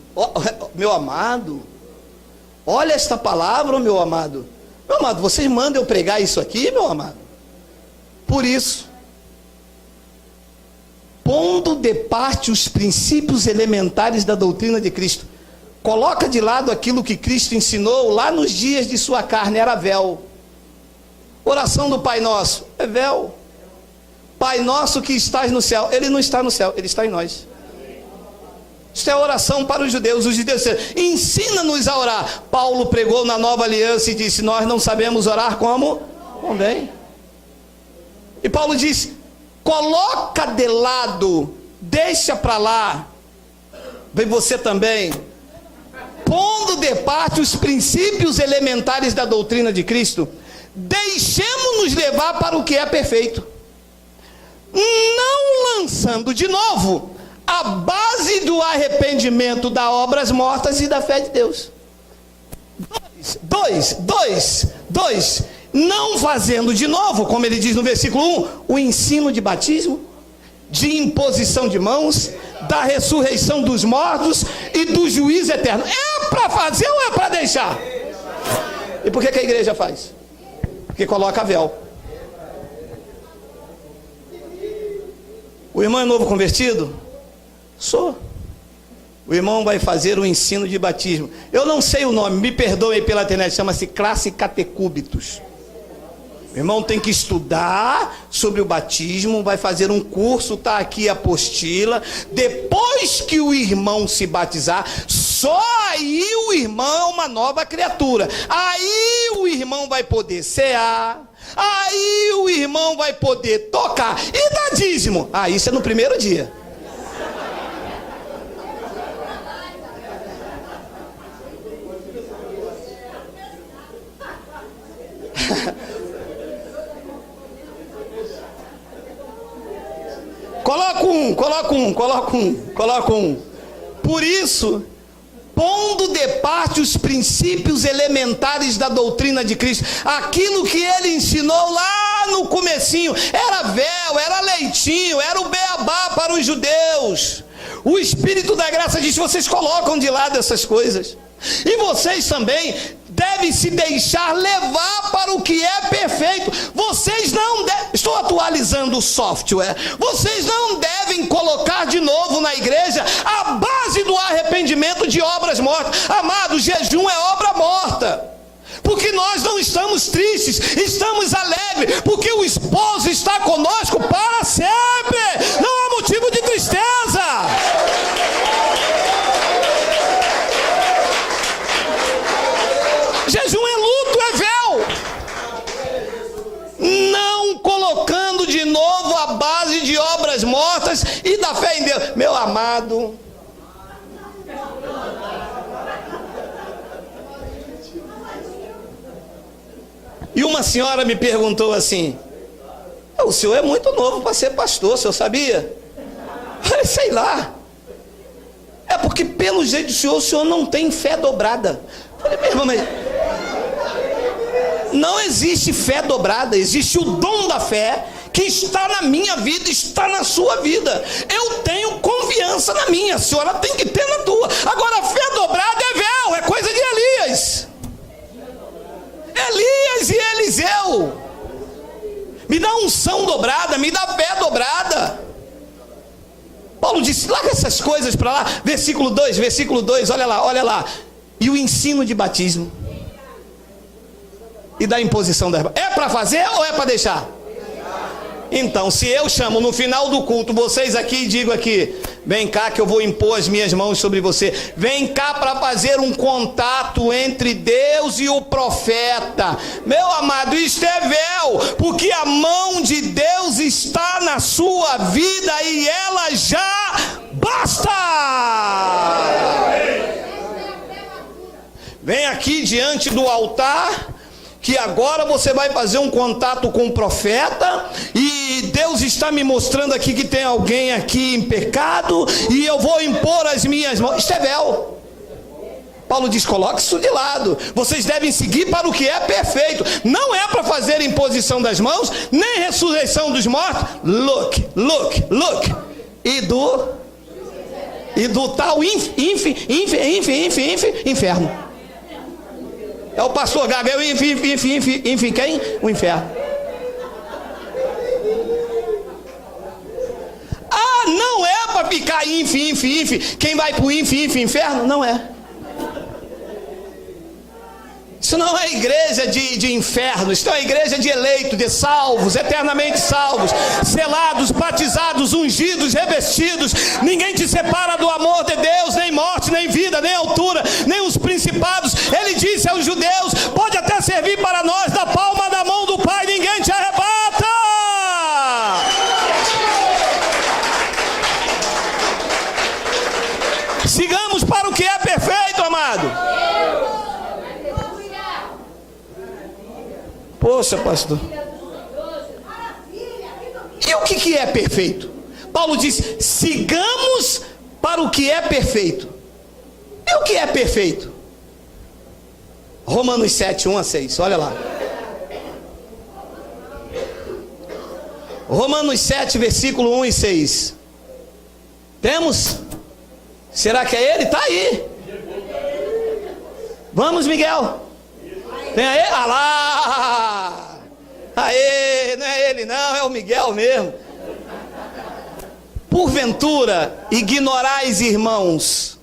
meu amado, olha esta palavra, meu amado. Meu amado, vocês mandam eu pregar isso aqui, meu amado? Por isso, pondo de parte os princípios elementares da doutrina de Cristo, coloca de lado aquilo que Cristo ensinou lá nos dias de sua carne, era véu. Oração do Pai Nosso, é véu. Pai Nosso que estás no céu, ele não está no céu, ele está em nós. Isto é oração para os judeus disseram, ensina-nos a orar. Paulo pregou na nova aliança e disse, nós não sabemos orar como convém. E Paulo disse, coloca de lado, deixa para lá, vem você também, pondo de parte os princípios elementares da doutrina de Cristo, deixemos-nos levar para o que é perfeito, não lançando de novo a base do arrependimento das obras mortas e da fé de Deus. Dois, não fazendo de novo, como ele diz no versículo 1, o ensino de batismo, de imposição de mãos, da ressurreição dos mortos e do juízo eterno. É para fazer ou é para deixar? E por que a igreja faz? Porque coloca véu. O irmão é novo convertido? Sou. O irmão vai fazer o ensino de batismo. Eu não sei o nome, me perdoem pela internet, chama-se classe catecúbitos. O irmão tem que estudar sobre o batismo, vai fazer um curso, está aqui a apostila. Depois que o irmão se batizar, só aí o irmão é uma nova criatura. Aí o irmão vai poder cear, aí o irmão vai poder tocar e dar dízimo. Ah, isso é no primeiro dia. Coloca um. Por isso, pondo de parte os princípios elementares da doutrina de Cristo, aquilo que ele ensinou lá no comecinho, era véu, era leitinho, era o beabá para os judeus. O Espírito da graça diz, vocês colocam de lado essas coisas. E vocês também devem se deixar levar para o que é perfeito. Vocês não devem, estou atualizando o software, vocês não devem colocar de novo na igreja a base do arrependimento de obras mortas. Amado, jejum é obra morta. Porque nós não estamos tristes, estamos alegres, porque o esposo está conosco para sempre. Não há motivo de tristeza. Jejum é luto, é véu. Não colocando de novo a base de obras mortas e da fé em Deus. Meu amado, e uma senhora me perguntou assim, o senhor é muito novo para ser pastor, o senhor sabia? Eu falei, sei lá. É porque pelo jeito do senhor, o senhor não tem fé dobrada. Falei, meu irmão, mas não existe fé dobrada, existe o dom da fé que está na minha vida, está na sua vida. Eu tenho confiança na minha, a senhora tem que ter na tua. Agora a fé dobrada é véu, é coisa de Elias. Elias e Eliseu. Me dá unção dobrada, me dá fé dobrada. Paulo disse, larga essas coisas para lá. Versículo 2, olha lá. E o ensino de batismo e da imposição das mãos. É para fazer ou é para deixar? Então, se eu chamo no final do culto vocês aqui e digo aqui, vem cá que eu vou impor as minhas mãos sobre você, vem cá para fazer um contato entre Deus e o profeta, meu amado, isto é véu, porque a mão de Deus está na sua vida e ela já basta. Vem aqui diante do altar, que agora você vai fazer um contato com o profeta, e Deus está me mostrando aqui que tem alguém aqui em pecado, e eu vou impor as minhas mãos. Isto é véu. Paulo diz, coloque isso de lado, vocês devem seguir para o que é perfeito, não é para fazer imposição das mãos, nem ressurreição dos mortos, look, e do tal inferno. É o pastor Gaga, quem? O inferno. Ah, não é para ficar quem vai para o inferno? Não é. Isso não é igreja de inferno, isso é uma igreja de eleitos, de salvos, eternamente salvos, selados, batizados, ungidos, revestidos. Ninguém te separa do amor de Deus, nem morte, nem vida, nem altura, nem os principados. Ele disse aos judeus, pode até servir para nós da palma da mão do Pai, ninguém te arrebata. Sigamos para o que é perfeito, amado. Poxa, pastor. E o que é perfeito? Paulo diz, sigamos para o que é perfeito. E o que é perfeito? Romanos 7, 1-6, olha lá. Romanos 7, versículo 1 e 6. Temos? Será que é ele? Está aí. Vamos, Miguel. Tem aí? Ah lá! Aê, não é ele não, é o Miguel mesmo. Porventura, ignorais, irmãos,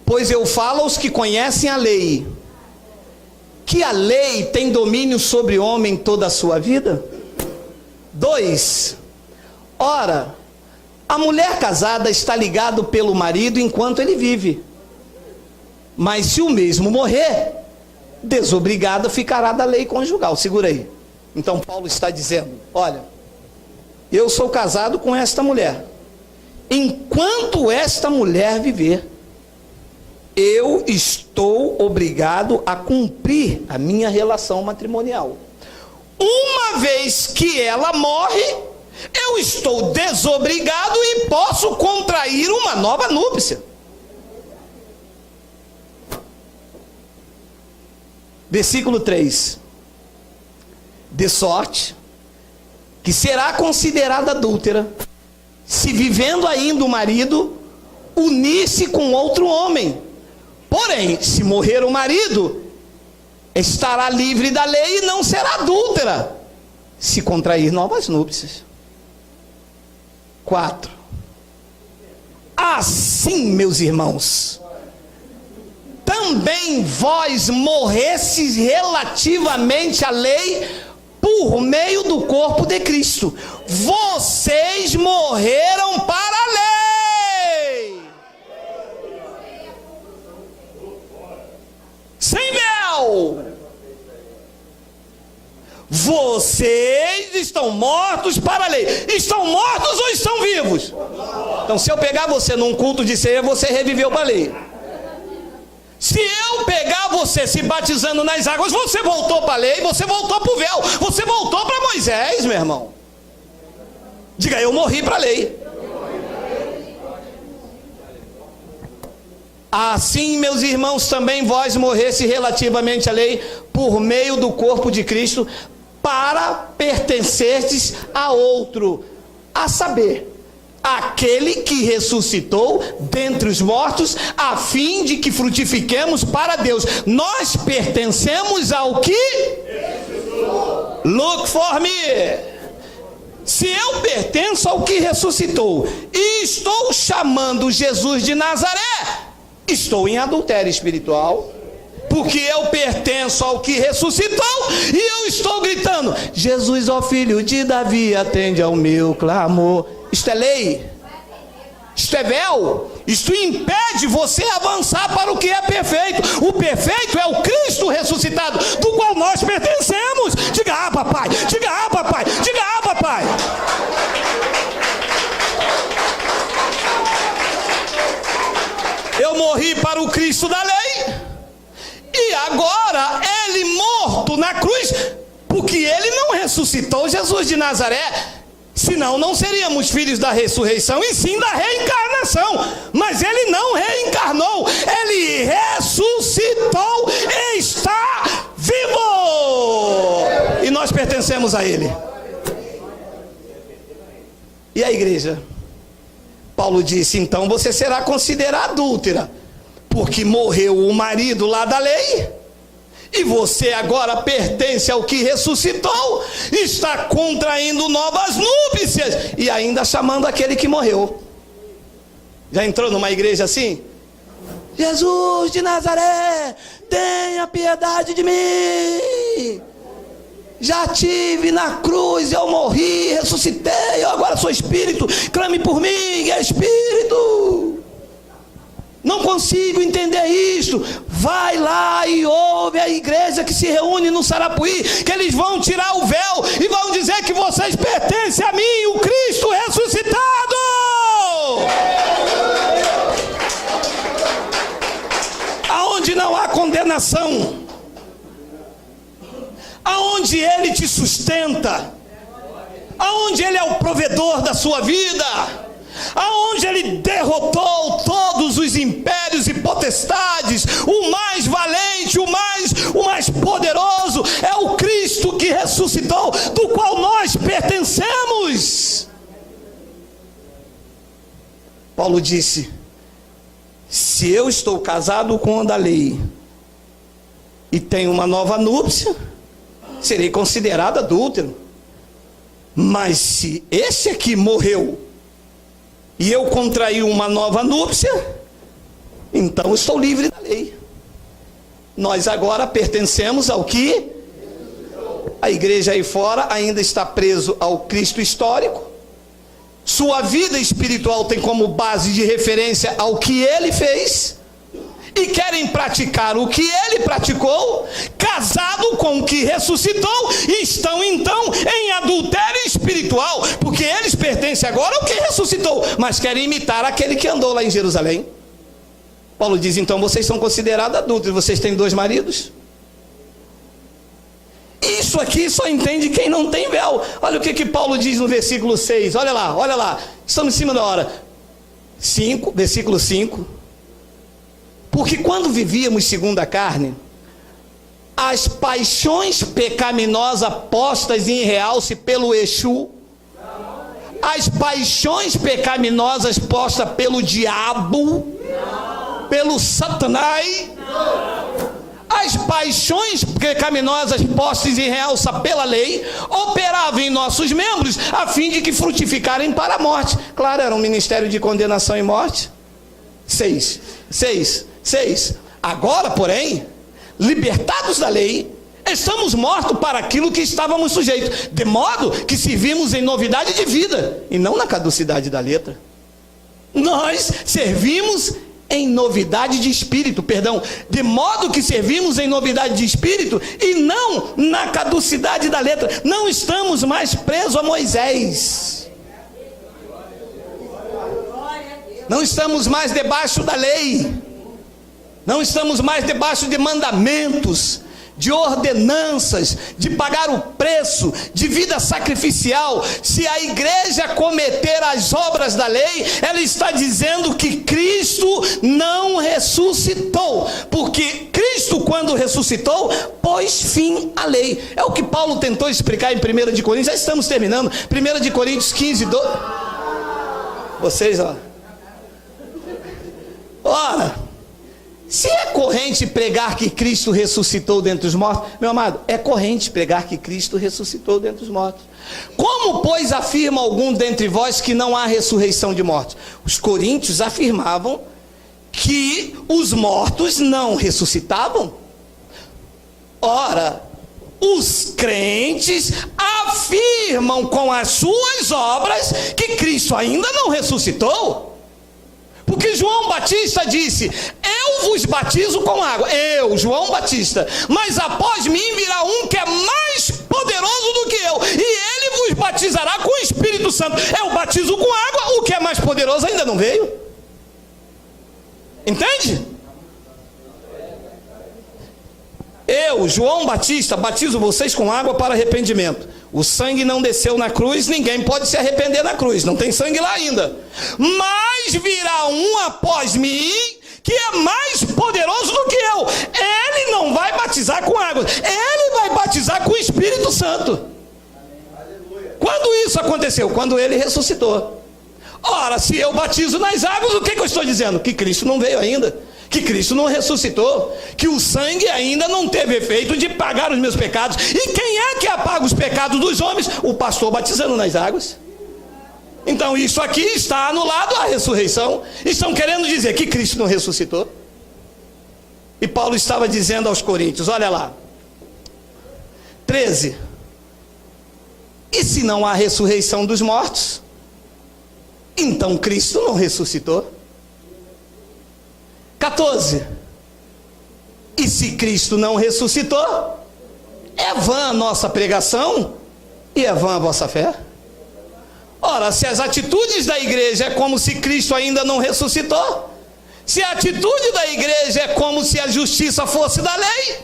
pois eu falo aos que conhecem a lei, que a lei tem domínio sobre o homem toda a sua vida? 2. Ora, a mulher casada está ligada pelo marido enquanto ele vive, mas se o mesmo morrer, desobrigada ficará da lei conjugal. Segura aí. Então Paulo está dizendo, olha, eu sou casado com esta mulher, enquanto esta mulher viver, eu estou obrigado a cumprir a minha relação matrimonial. Uma vez que ela morre, eu estou desobrigado e posso contrair uma nova núpcia. Versículo 3. De sorte que será considerada adúltera, se vivendo ainda o marido, unir-se com outro homem. Porém, se morrer o marido, estará livre da lei e não será adúltera, se contrair novas núpcias. 4. Assim, meus irmãos, também vós morrestes relativamente à lei por meio do corpo de Cristo. Vocês morreram para a lei. Sem véu. Vocês estão mortos para a lei. Estão mortos ou estão vivos? Então, se eu pegar você num culto de ceia, você reviveu para a lei. Se eu pegar você se batizando nas águas, você voltou para a lei, você voltou para o véu, você voltou para Moisés, meu irmão. Diga, eu morri para a lei. Assim, meus irmãos, também vós morresse relativamente à lei, por meio do corpo de Cristo, para pertencerdes a outro, a saber, aquele que ressuscitou dentre os mortos, a fim de que frutifiquemos para Deus. Nós pertencemos ao que? Look for me. Se eu pertenço ao que ressuscitou e estou chamando Jesus de Nazaré, estou em adultério espiritual, porque eu pertenço ao que ressuscitou e eu estou gritando: Jesus, ó filho de Davi, atende ao meu clamor. Isto é lei, isto é véu, isto impede você avançar para o que é perfeito. O perfeito é o Cristo ressuscitado, do qual nós pertencemos. Diga ah, papai, diga ah, papai, diga ah, papai. Eu morri para o Cristo da lei, e agora ele morto na cruz, porque ele não ressuscitou Jesus de Nazaré, senão não seríamos filhos da ressurreição, e sim da reencarnação. Mas ele não reencarnou, ele ressuscitou e está vivo, e nós pertencemos a ele. E a igreja? Paulo disse: então você será considerada adúltera, porque morreu o marido lá da lei, e você agora pertence ao que ressuscitou, está contraindo novas núpcias e ainda chamando aquele que morreu. Já entrou numa igreja assim? Jesus de Nazaré, tenha piedade de mim. Já tive na cruz, eu morri, ressuscitei, eu agora sou espírito, clame por mim, é espírito. Não consigo entender isso. Vai lá e ouve a igreja que se reúne no Sarapuí, que eles vão tirar o véu e vão dizer que vocês pertencem a mim, o Cristo ressuscitado. Aonde não há condenação, aonde ele te sustenta, aonde ele é o provedor da sua vida, aonde ele derrotou todos os impérios e potestades, o mais valente, o mais poderoso é o Cristo que ressuscitou, do qual nós pertencemos. Paulo disse: se eu estou casado com a da lei e tenho uma nova núpcia, serei considerado adúltero. Mas se esse aqui morreu e eu contraí uma nova núpcia, então estou livre da lei. Nós agora pertencemos ao que? A igreja aí fora ainda está preso ao Cristo histórico. Sua vida espiritual tem como base de referência ao que ele fez, e querem praticar o que ele praticou, casado com o que ressuscitou, e estão então em adultério espiritual, porque eles pertencem agora ao que ressuscitou, mas querem imitar aquele que andou lá em Jerusalém. Paulo diz: então vocês são considerados adúlteros, vocês têm 2 maridos. Isso aqui só entende quem não tem véu. Olha o que Paulo diz no versículo 6, olha lá, estamos em cima da hora. 5, versículo 5. Porque quando vivíamos segundo a carne, as paixões pecaminosas postas em realce pelo Exu, as paixões pecaminosas postas pelo diabo, pelo Satanás, as paixões pecaminosas postas em realça pela lei, operavam em nossos membros, a fim de que frutificarem para a morte. Claro, era um ministério de condenação e morte. 6. Agora, porém, libertados da lei, estamos mortos para aquilo que estávamos sujeitos, de modo que servimos em novidade de vida, e não na caducidade da letra. Nós servimos em novidade de espírito, de modo que servimos em novidade de espírito, e não na caducidade da letra. Não estamos mais presos a Moisés, não estamos mais debaixo da lei, não estamos mais debaixo de mandamentos. de ordenanças, de pagar o preço, de vida sacrificial. Se a igreja cometer as obras da lei, ela está dizendo que Cristo não ressuscitou, porque Cristo, quando ressuscitou, pôs fim à lei. É o que Paulo tentou explicar em 1 de Coríntios. Já estamos terminando. 1 de Coríntios 15, 12. Vocês, ora, se é corrente pregar que Cristo ressuscitou dentre os mortos, meu amado, é corrente pregar que Cristo ressuscitou dentre os mortos. Como, pois, afirma algum dentre vós que não há ressurreição de mortos? Os coríntios afirmavam que os mortos não ressuscitavam. Ora, os crentes afirmam com as suas obras que Cristo ainda não ressuscitou. Porque João Batista disse: eu vos batizo com água, eu, João Batista, mas após mim virá um que é mais poderoso do que eu, e ele vos batizará com o Espírito Santo. Eu batizo com água, o que é mais poderoso ainda não veio. Entende? Eu, João Batista, batizo vocês com água para arrependimento. O sangue não desceu na cruz, ninguém pode se arrepender na cruz, não tem sangue lá ainda. Mas virá um após mim, que é mais poderoso do que eu. Ele não vai batizar com água, ele vai batizar com o Espírito Santo. Quando isso aconteceu? Quando ele ressuscitou. Ora, se eu batizo nas águas, o que eu estou dizendo? Que Cristo não veio ainda, que Cristo não ressuscitou, que o sangue ainda não teve efeito de pagar os meus pecados. E quem é que apaga os pecados dos homens? O pastor batizando nas águas. Então isso aqui está anulado a ressurreição. Estão querendo dizer que Cristo não ressuscitou. E Paulo estava dizendo aos coríntios, olha lá, 13: e se não há ressurreição dos mortos, então Cristo não ressuscitou. 14: e se Cristo não ressuscitou, é vã a nossa pregação e é vã a vossa fé. Ora, se as atitudes da igreja é como se Cristo ainda não ressuscitou, se a atitude da igreja é como se a justiça fosse da lei,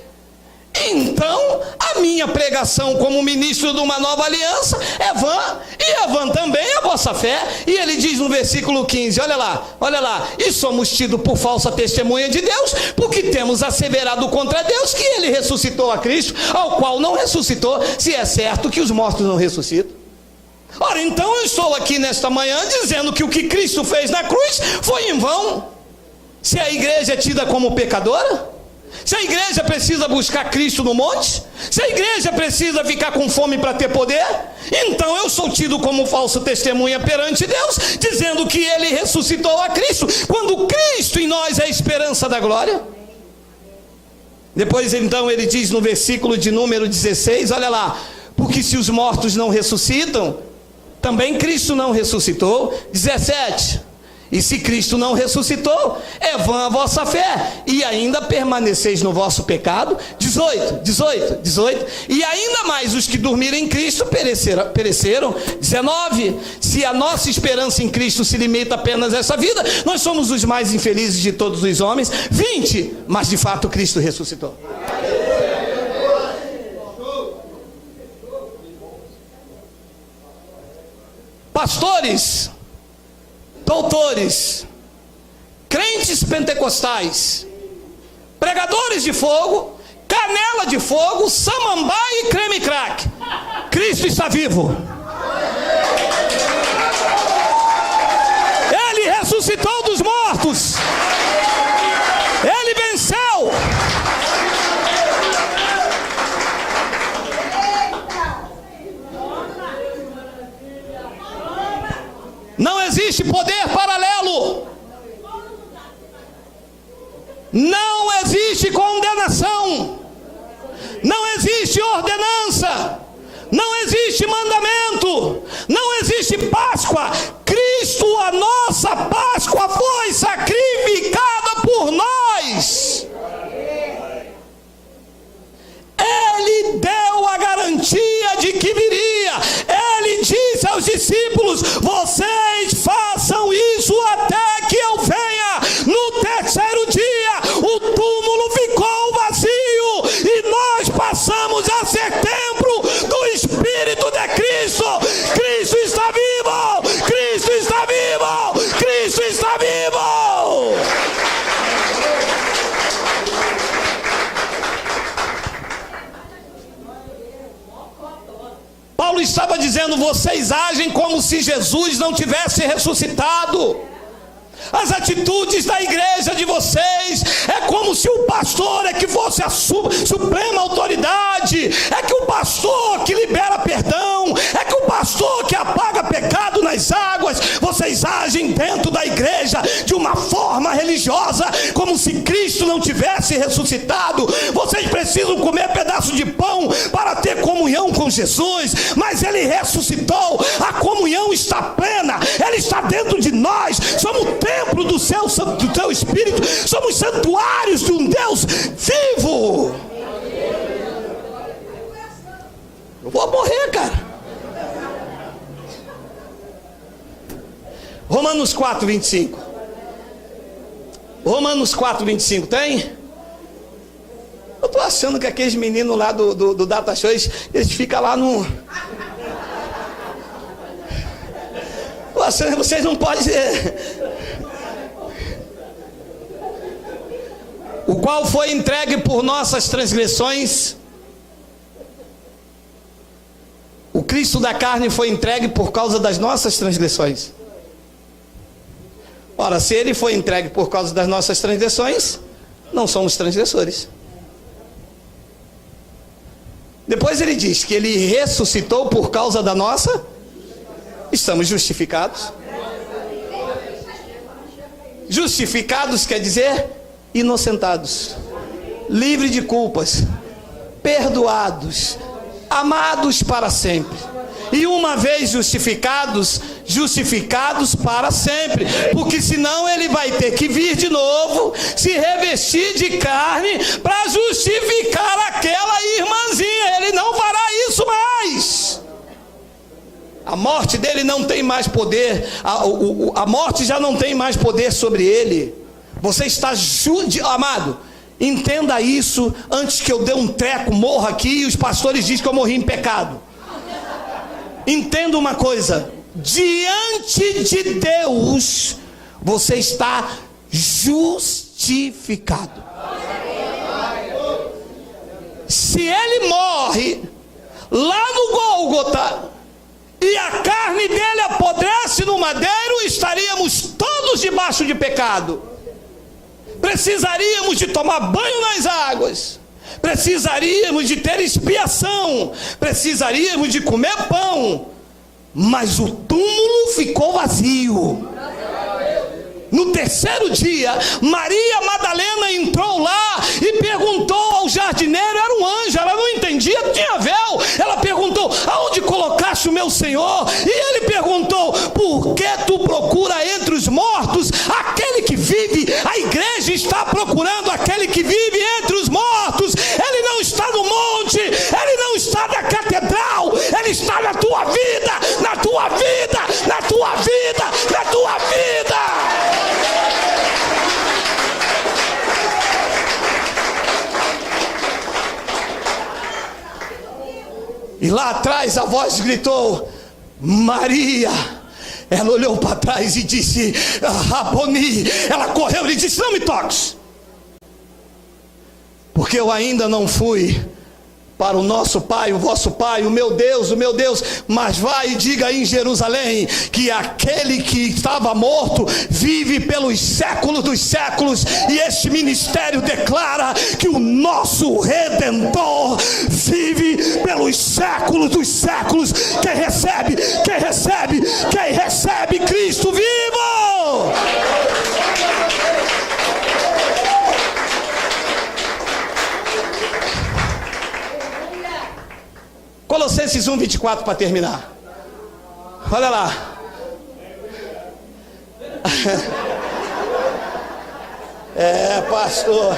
então a minha pregação como ministro de uma nova aliança é vã, e é vã também a vossa fé. E ele diz no versículo 15, olha lá, e somos tidos por falsa testemunha de Deus, porque temos asseverado contra Deus que ele ressuscitou a Cristo, ao qual não ressuscitou, se é certo que os mortos não ressuscitam. Ora, então eu estou aqui nesta manhã dizendo que o que Cristo fez na cruz foi em vão. Se a igreja é tida como pecadora, se a igreja precisa buscar Cristo no monte, se a igreja precisa ficar com fome para ter poder, então eu sou tido como falso testemunha perante Deus, dizendo que ele ressuscitou a Cristo, quando Cristo em nós é a esperança da glória. Depois então ele diz no versículo de número 16, olha lá, porque se os mortos não ressuscitam, também Cristo não ressuscitou. 17: e se Cristo não ressuscitou, é vã a vossa fé, e ainda permaneceis no vosso pecado. 18: e ainda mais os que dormiram em Cristo pereceram. 19: se a nossa esperança em Cristo se limita apenas a essa vida, nós somos os mais infelizes de todos os homens. 20: mas de fato Cristo ressuscitou. Pastores, doutores, crentes pentecostais, pregadores de fogo, canela de fogo, samambaia e creme crack, Cristo está vivo. Ele ressuscitou dos mortos, ele venceu. Não existe poder paralelo, não existe condenação, não existe ordenança, não existe mandamento, não existe Páscoa. Cristo, a nossa Páscoa, foi sacrificada por nós. Ele deu a garantia de que viria. Ele disse aos discípulos: vocês façam isso até que eu venha. No terceiro dia o túmulo ficou vazio e nós estava dizendo: vocês agem como se Jesus não tivesse ressuscitado. As atitudes da igreja de vocês é como se o pastor é que fosse a suprema autoridade, é que o pastor que libera perdão, é que o pastor que apaga pecado nas águas. Vocês agem dentro da igreja de uma forma religiosa, como se Cristo não tivesse ressuscitado. Vocês precisam comer pedaço de pão para ter comunhão com Jesus, mas Ele ressuscitou, a comunhão está plena, Ele está dentro de nós, somos templo do teu Espírito, somos santuários de um Deus vivo. Eu vou morrer, cara. Romanos 4, 25. Romanos 4, 25, tem? Eu tô achando que aqueles meninos lá do Data Shows, eles ficam lá no... Vocês não podem ser... O qual foi entregue por nossas transgressões. O Cristo da carne foi entregue por causa das nossas transgressões. Ora, se Ele foi entregue por causa das nossas transgressões, não somos transgressores. Depois ele diz que Ele ressuscitou por causa da nossa... Estamos justificados. Justificados quer dizer inocentados, livres de culpas, perdoados, amados para sempre. E uma vez justificados, justificados para sempre, porque senão Ele vai ter que vir de novo, se revestir de carne para justificar aquela irmãzinha. Ele não fará isso mais. A morte dele não tem mais poder, a morte já não tem mais poder sobre ele. Você está amado, entenda isso antes que eu dê um treco, morra aqui e os pastores dizem que eu morri em pecado. Entenda uma coisa: diante de Deus você está justificado. Se Ele morre lá no Gólgota e a carne dele apodrece no madeiro, estaríamos todos debaixo de pecado. Precisaríamos de tomar banho nas águas, precisaríamos de ter expiação, precisaríamos de comer pão, mas o túmulo ficou vazio. No terceiro dia, Maria Madalena entrou lá e perguntou ao jardineiro, era um anjo, ela não entendia, tinha véu. Ela perguntou: aonde colocaste o meu Senhor? E ele perguntou: por que tu procura entre os mortos aquele que vive? A igreja está procurando aquele que vive entre os mortos. Ele não está no monte, ele não está na catedral, ele está na tua vida, na tua vida, na tua vida, na tua vida. E lá atrás a voz gritou: Maria. Ela olhou para trás e disse: Raboni. Ela correu e disse: não me toques, porque eu ainda não fui para o nosso Pai, o vosso Pai, o meu Deus, mas vai e diga em Jerusalém que aquele que estava morto vive pelos séculos dos séculos, e este ministério declara que o nosso Redentor vive pelos séculos dos séculos. Quem recebe Cristo vivo. Colossenses 1, 24 para terminar. Olha lá. Pastor,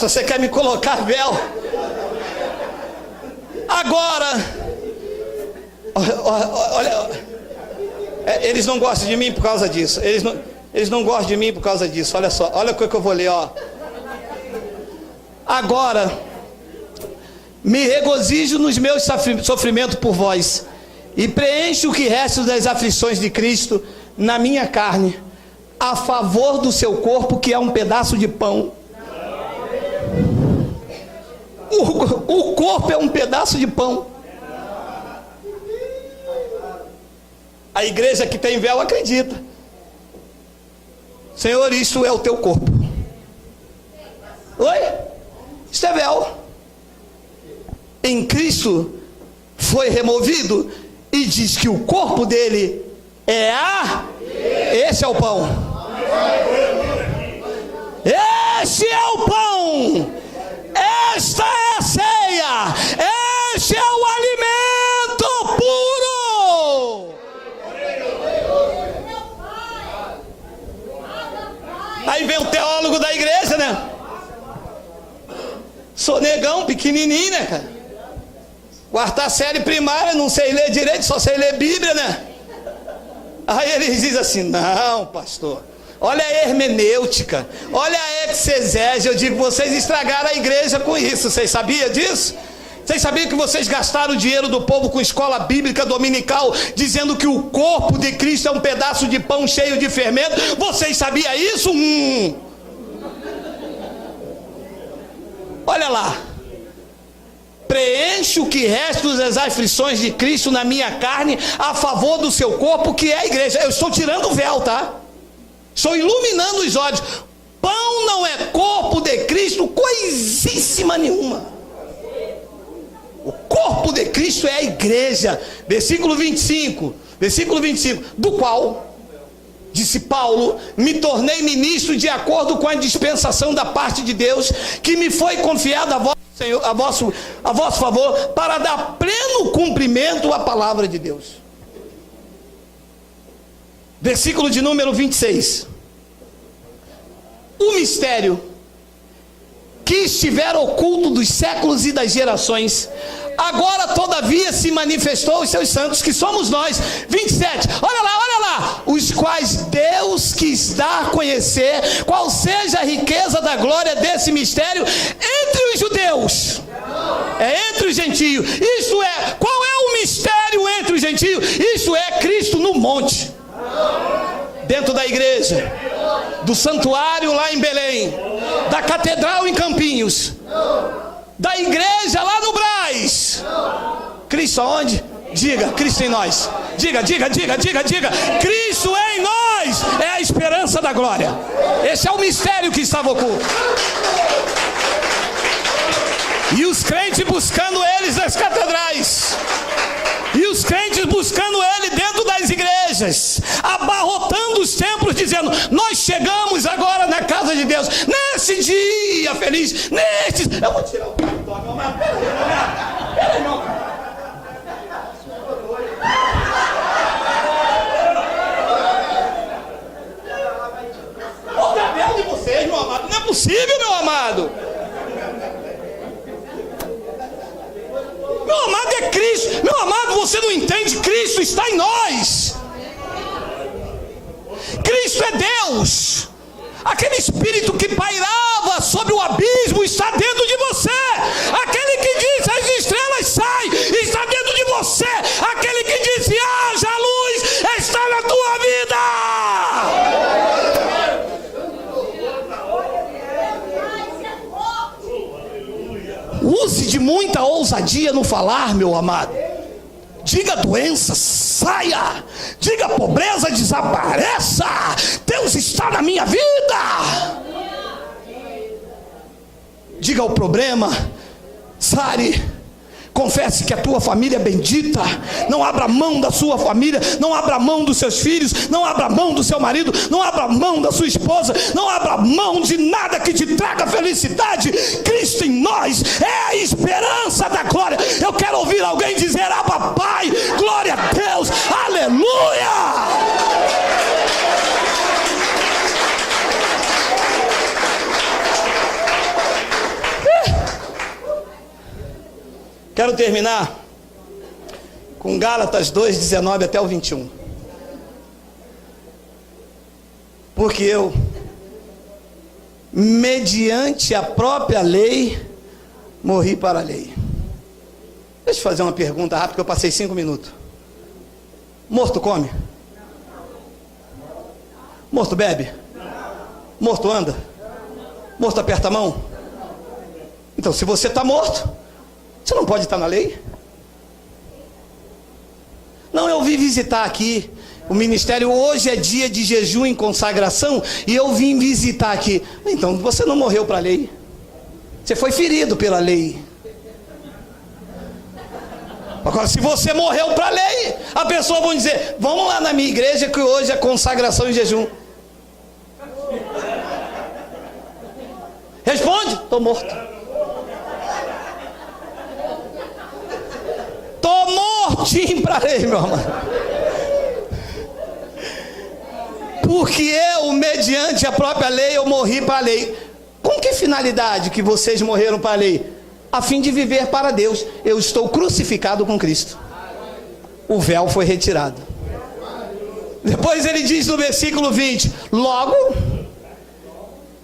você quer me colocar véu? Agora, olha, eles não gostam de mim por causa disso. Eles não gostam de mim por causa disso. Olha só, olha o que eu vou ler, ó. Agora me regozijo nos meus sofrimentos por vós, e preencho o que resta das aflições de Cristo na minha carne, a favor do seu corpo, que é um pedaço de pão. O corpo é um pedaço de pão. A igreja que tem véu acredita. Senhor, isso é o teu corpo. Oi? Isso é véu. Em Cristo foi removido e diz que o corpo dele é esse é o pão. Este é o pão. Esta é a ceia. Este é o alimento puro. Aí vem o teólogo da igreja, né? Sou negão, pequenininho, né, cara? Quarta série primária, não sei ler direito, só sei ler Bíblia, né? Aí eles dizem assim: não, pastor, olha a hermenêutica, olha a exegese. Eu digo, vocês estragaram a igreja com isso. Vocês sabiam disso? Vocês sabiam que vocês gastaram o dinheiro do povo com escola bíblica dominical, dizendo que o corpo de Cristo é um pedaço de pão cheio de fermento? Vocês sabiam isso? Olha lá. Preencho o que resta das aflições de Cristo na minha carne, a favor do seu corpo, que é a igreja. Eu estou tirando o véu, tá? Estou iluminando os olhos. Pão não é corpo de Cristo, coisíssima nenhuma. O corpo de Cristo é a igreja. Versículo 25. Do qual, disse Paulo, me tornei ministro de acordo com a dispensação da parte de Deus, que me foi confiada a Senhor, a vosso favor, para dar pleno cumprimento à palavra de Deus. Versículo de número 26. O mistério que estivera oculto dos séculos e das gerações, agora todavia se manifestou aos seus santos, que somos nós. 27, olha lá, os quais Deus quis dar a conhecer qual seja a riqueza da glória desse mistério entre os judeus, entre os gentios. Isto é, qual é o mistério entre os gentios? Isto é Cristo no monte, dentro da igreja, do santuário lá em Belém, da catedral em Campinhos, da igreja lá no Brás. Cristo aonde? Diga, Cristo em nós. Diga. Cristo em nós é a esperança da glória. Esse é o mistério que estava oculto. E os crentes buscando eles nas catedrais, e os crentes buscando ele dentro das igrejas, abarrotando os templos, dizendo: nós chegamos agora na casa de Deus, nesse dia feliz, eu vou tirar o cartão, mas pera aí, irmão. O cabelo de vocês, meu amado, não é possível, meu amado. Meu amado, é Cristo. Meu amado, você não entende? Cristo está em nós. Cristo é Deus. Aquele Espírito que pairava sobre o abismo está dentro de você. Aquele que diz: as estrelas saem, está dentro de você. Aquele que diz: haja luz, está na tua vida. Use de muita ousadia no falar, meu amado. Diga: doença, saia. Diga: pobreza, desapareça. Deus está na minha vida. Diga: o problema, sare. Confesse que a tua família é bendita. Não abra mão da sua família. Não abra mão dos seus filhos. Não abra mão do seu marido. Não abra mão da sua esposa. Não abra mão de nada que te traga felicidade. Cristo em nós é a esperança da glória. Eu quero ouvir alguém dizer: Abba, Pai, glória a Deus, aleluia. Quero terminar com Gálatas 2:19 até o 21. Porque eu, mediante a própria lei, morri para a lei. Deixa eu fazer uma pergunta rápida, que eu passei 5 minutos. Morto come? Morto bebe? Morto anda? Morto aperta a mão? Então, se você está morto, você não pode estar na lei. Não, eu vim visitar aqui o ministério, hoje é dia de jejum e consagração, e eu vim visitar aqui. Então, você não morreu para a lei. Você foi ferido pela lei. Agora, se você morreu para a lei, a pessoa vai dizer, vamos lá na minha igreja que hoje é consagração e jejum. Responde, estou morto. Estou mortinho para a lei, meu amado. Porque eu, mediante a própria lei, eu morri para a lei. Com que finalidade que vocês morreram para a lei? A fim de viver para Deus. Eu estou crucificado com Cristo. O véu foi retirado. Depois ele diz no versículo 20: logo,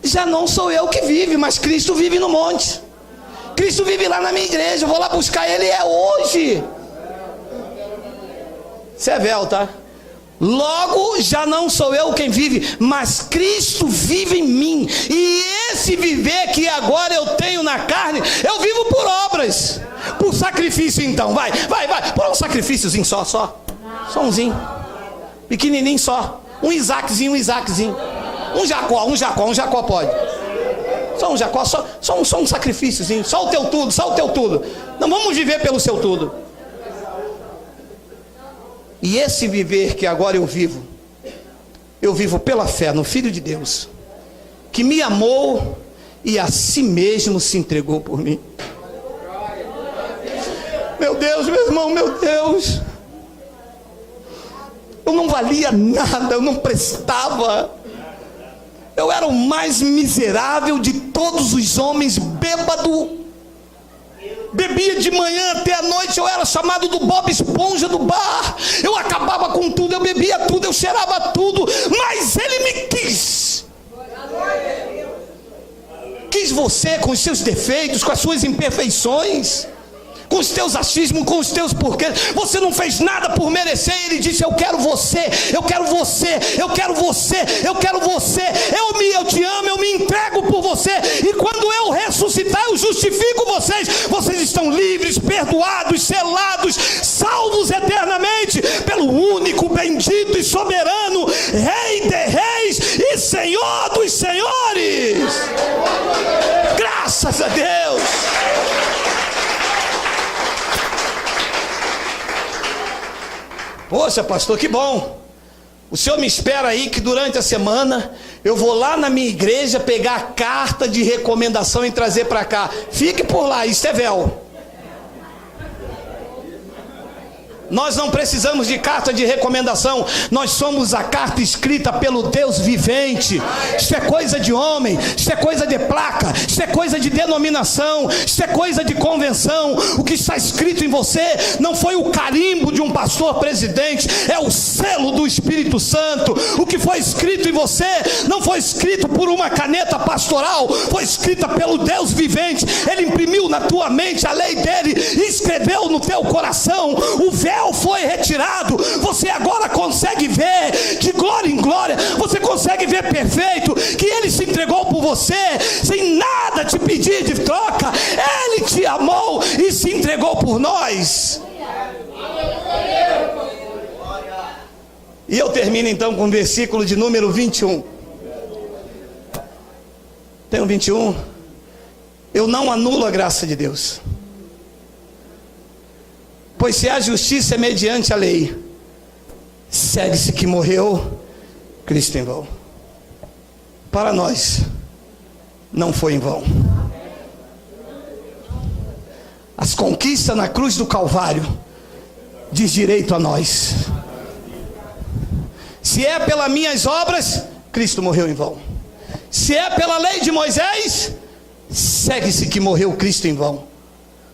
já não sou eu que vive, mas Cristo vive no monte. Cristo vive lá na minha igreja, eu vou lá buscar ele, é hoje. Isso é véu, tá? Logo, já não sou eu quem vive, mas Cristo vive em mim. E esse viver que agora eu tenho na carne, eu vivo por obras, por sacrifício. Então, vai, por um sacrifíciozinho só umzinho, pequenininho só, um Isaaczinho, um Jacó pode. Só um Jacó, só um sacrifíciozinho, só o teu tudo. Não vamos viver pelo seu tudo. E esse viver que agora eu vivo pela fé no Filho de Deus, que me amou e a si mesmo se entregou por mim. Meu Deus, meu irmão, meu Deus, eu não valia nada, eu não prestava. Eu era o mais miserável de todos os homens, bêbado. Bebia de manhã até a noite, eu era chamado do Bob Esponja do bar. Eu acabava com tudo, eu bebia tudo, eu cheirava tudo, mas ele me quis. Quis você com os seus defeitos, com as suas imperfeições, com os teus achismos, com os teus porquês. Você não fez nada por merecer. Ele disse: eu quero você, eu quero você, eu quero você, eu quero você. Eu te amo, eu me entrego por você. E quando eu ressuscitar, eu justifico vocês. Vocês estão livres, perdoados, selados, salvos eternamente pelo único, bendito e soberano Rei de reis e Senhor dos senhores. Graças a Deus. Poxa, pastor, que bom. O senhor me espera aí que durante a semana eu vou lá na minha igreja pegar a carta de recomendação e trazer para cá. Fique por lá, isso é véu. Nós não precisamos de carta de recomendação. Nós somos a carta escrita pelo Deus vivente. Isso é coisa de homem, isso é coisa de placa, isso é coisa de denominação, isso é coisa de convenção. O que está escrito em você não foi o carimbo de um pastor presidente, é o selo do Espírito Santo. O que foi escrito em você não foi escrito por uma caneta pastoral, foi escrita pelo Deus vivente. Ele imprimiu na tua mente a lei dele, escreveu no teu coração. O véu foi retirado. Você agora consegue ver de glória em glória. Você consegue ver perfeito que ele se entregou por você sem nada te pedir de troca. Ele te amou e se entregou por nós. E eu termino então com o versículo de número 21. Tem o 21. Eu não anulo a graça de Deus. Pois se a justiça é mediante a lei, segue-se que morreu Cristo em vão. Para nós, não foi em vão. As conquistas na cruz do Calvário diz direito a nós. Se é pelas minhas obras, Cristo morreu em vão. Se é pela lei de Moisés, segue-se que morreu Cristo em vão.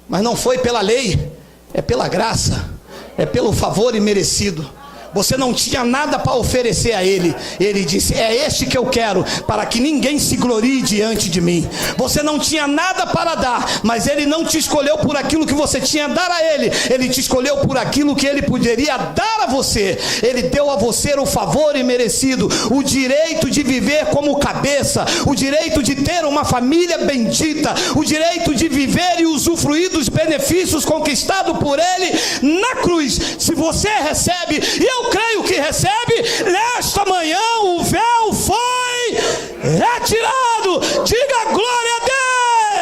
Mas não foi pela lei, é pela graça, é pelo favor imerecido. Você não tinha nada para oferecer a Ele. Ele disse: é este que eu quero, para que ninguém se glorie diante de mim. Você não tinha nada para dar, mas Ele não te escolheu por aquilo que você tinha a dar a Ele. Ele te escolheu por aquilo que Ele poderia dar a você. Ele deu a você o favor imerecido, o direito de viver como cabeça, o direito de ter uma família bendita, o direito de viver e usufruir dos benefícios conquistados por Ele na cruz. Se você recebe, e eu creio que recebe, nesta manhã o véu foi retirado. Diga glória a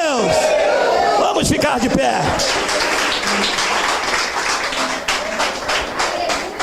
Deus. Vamos ficar de pé.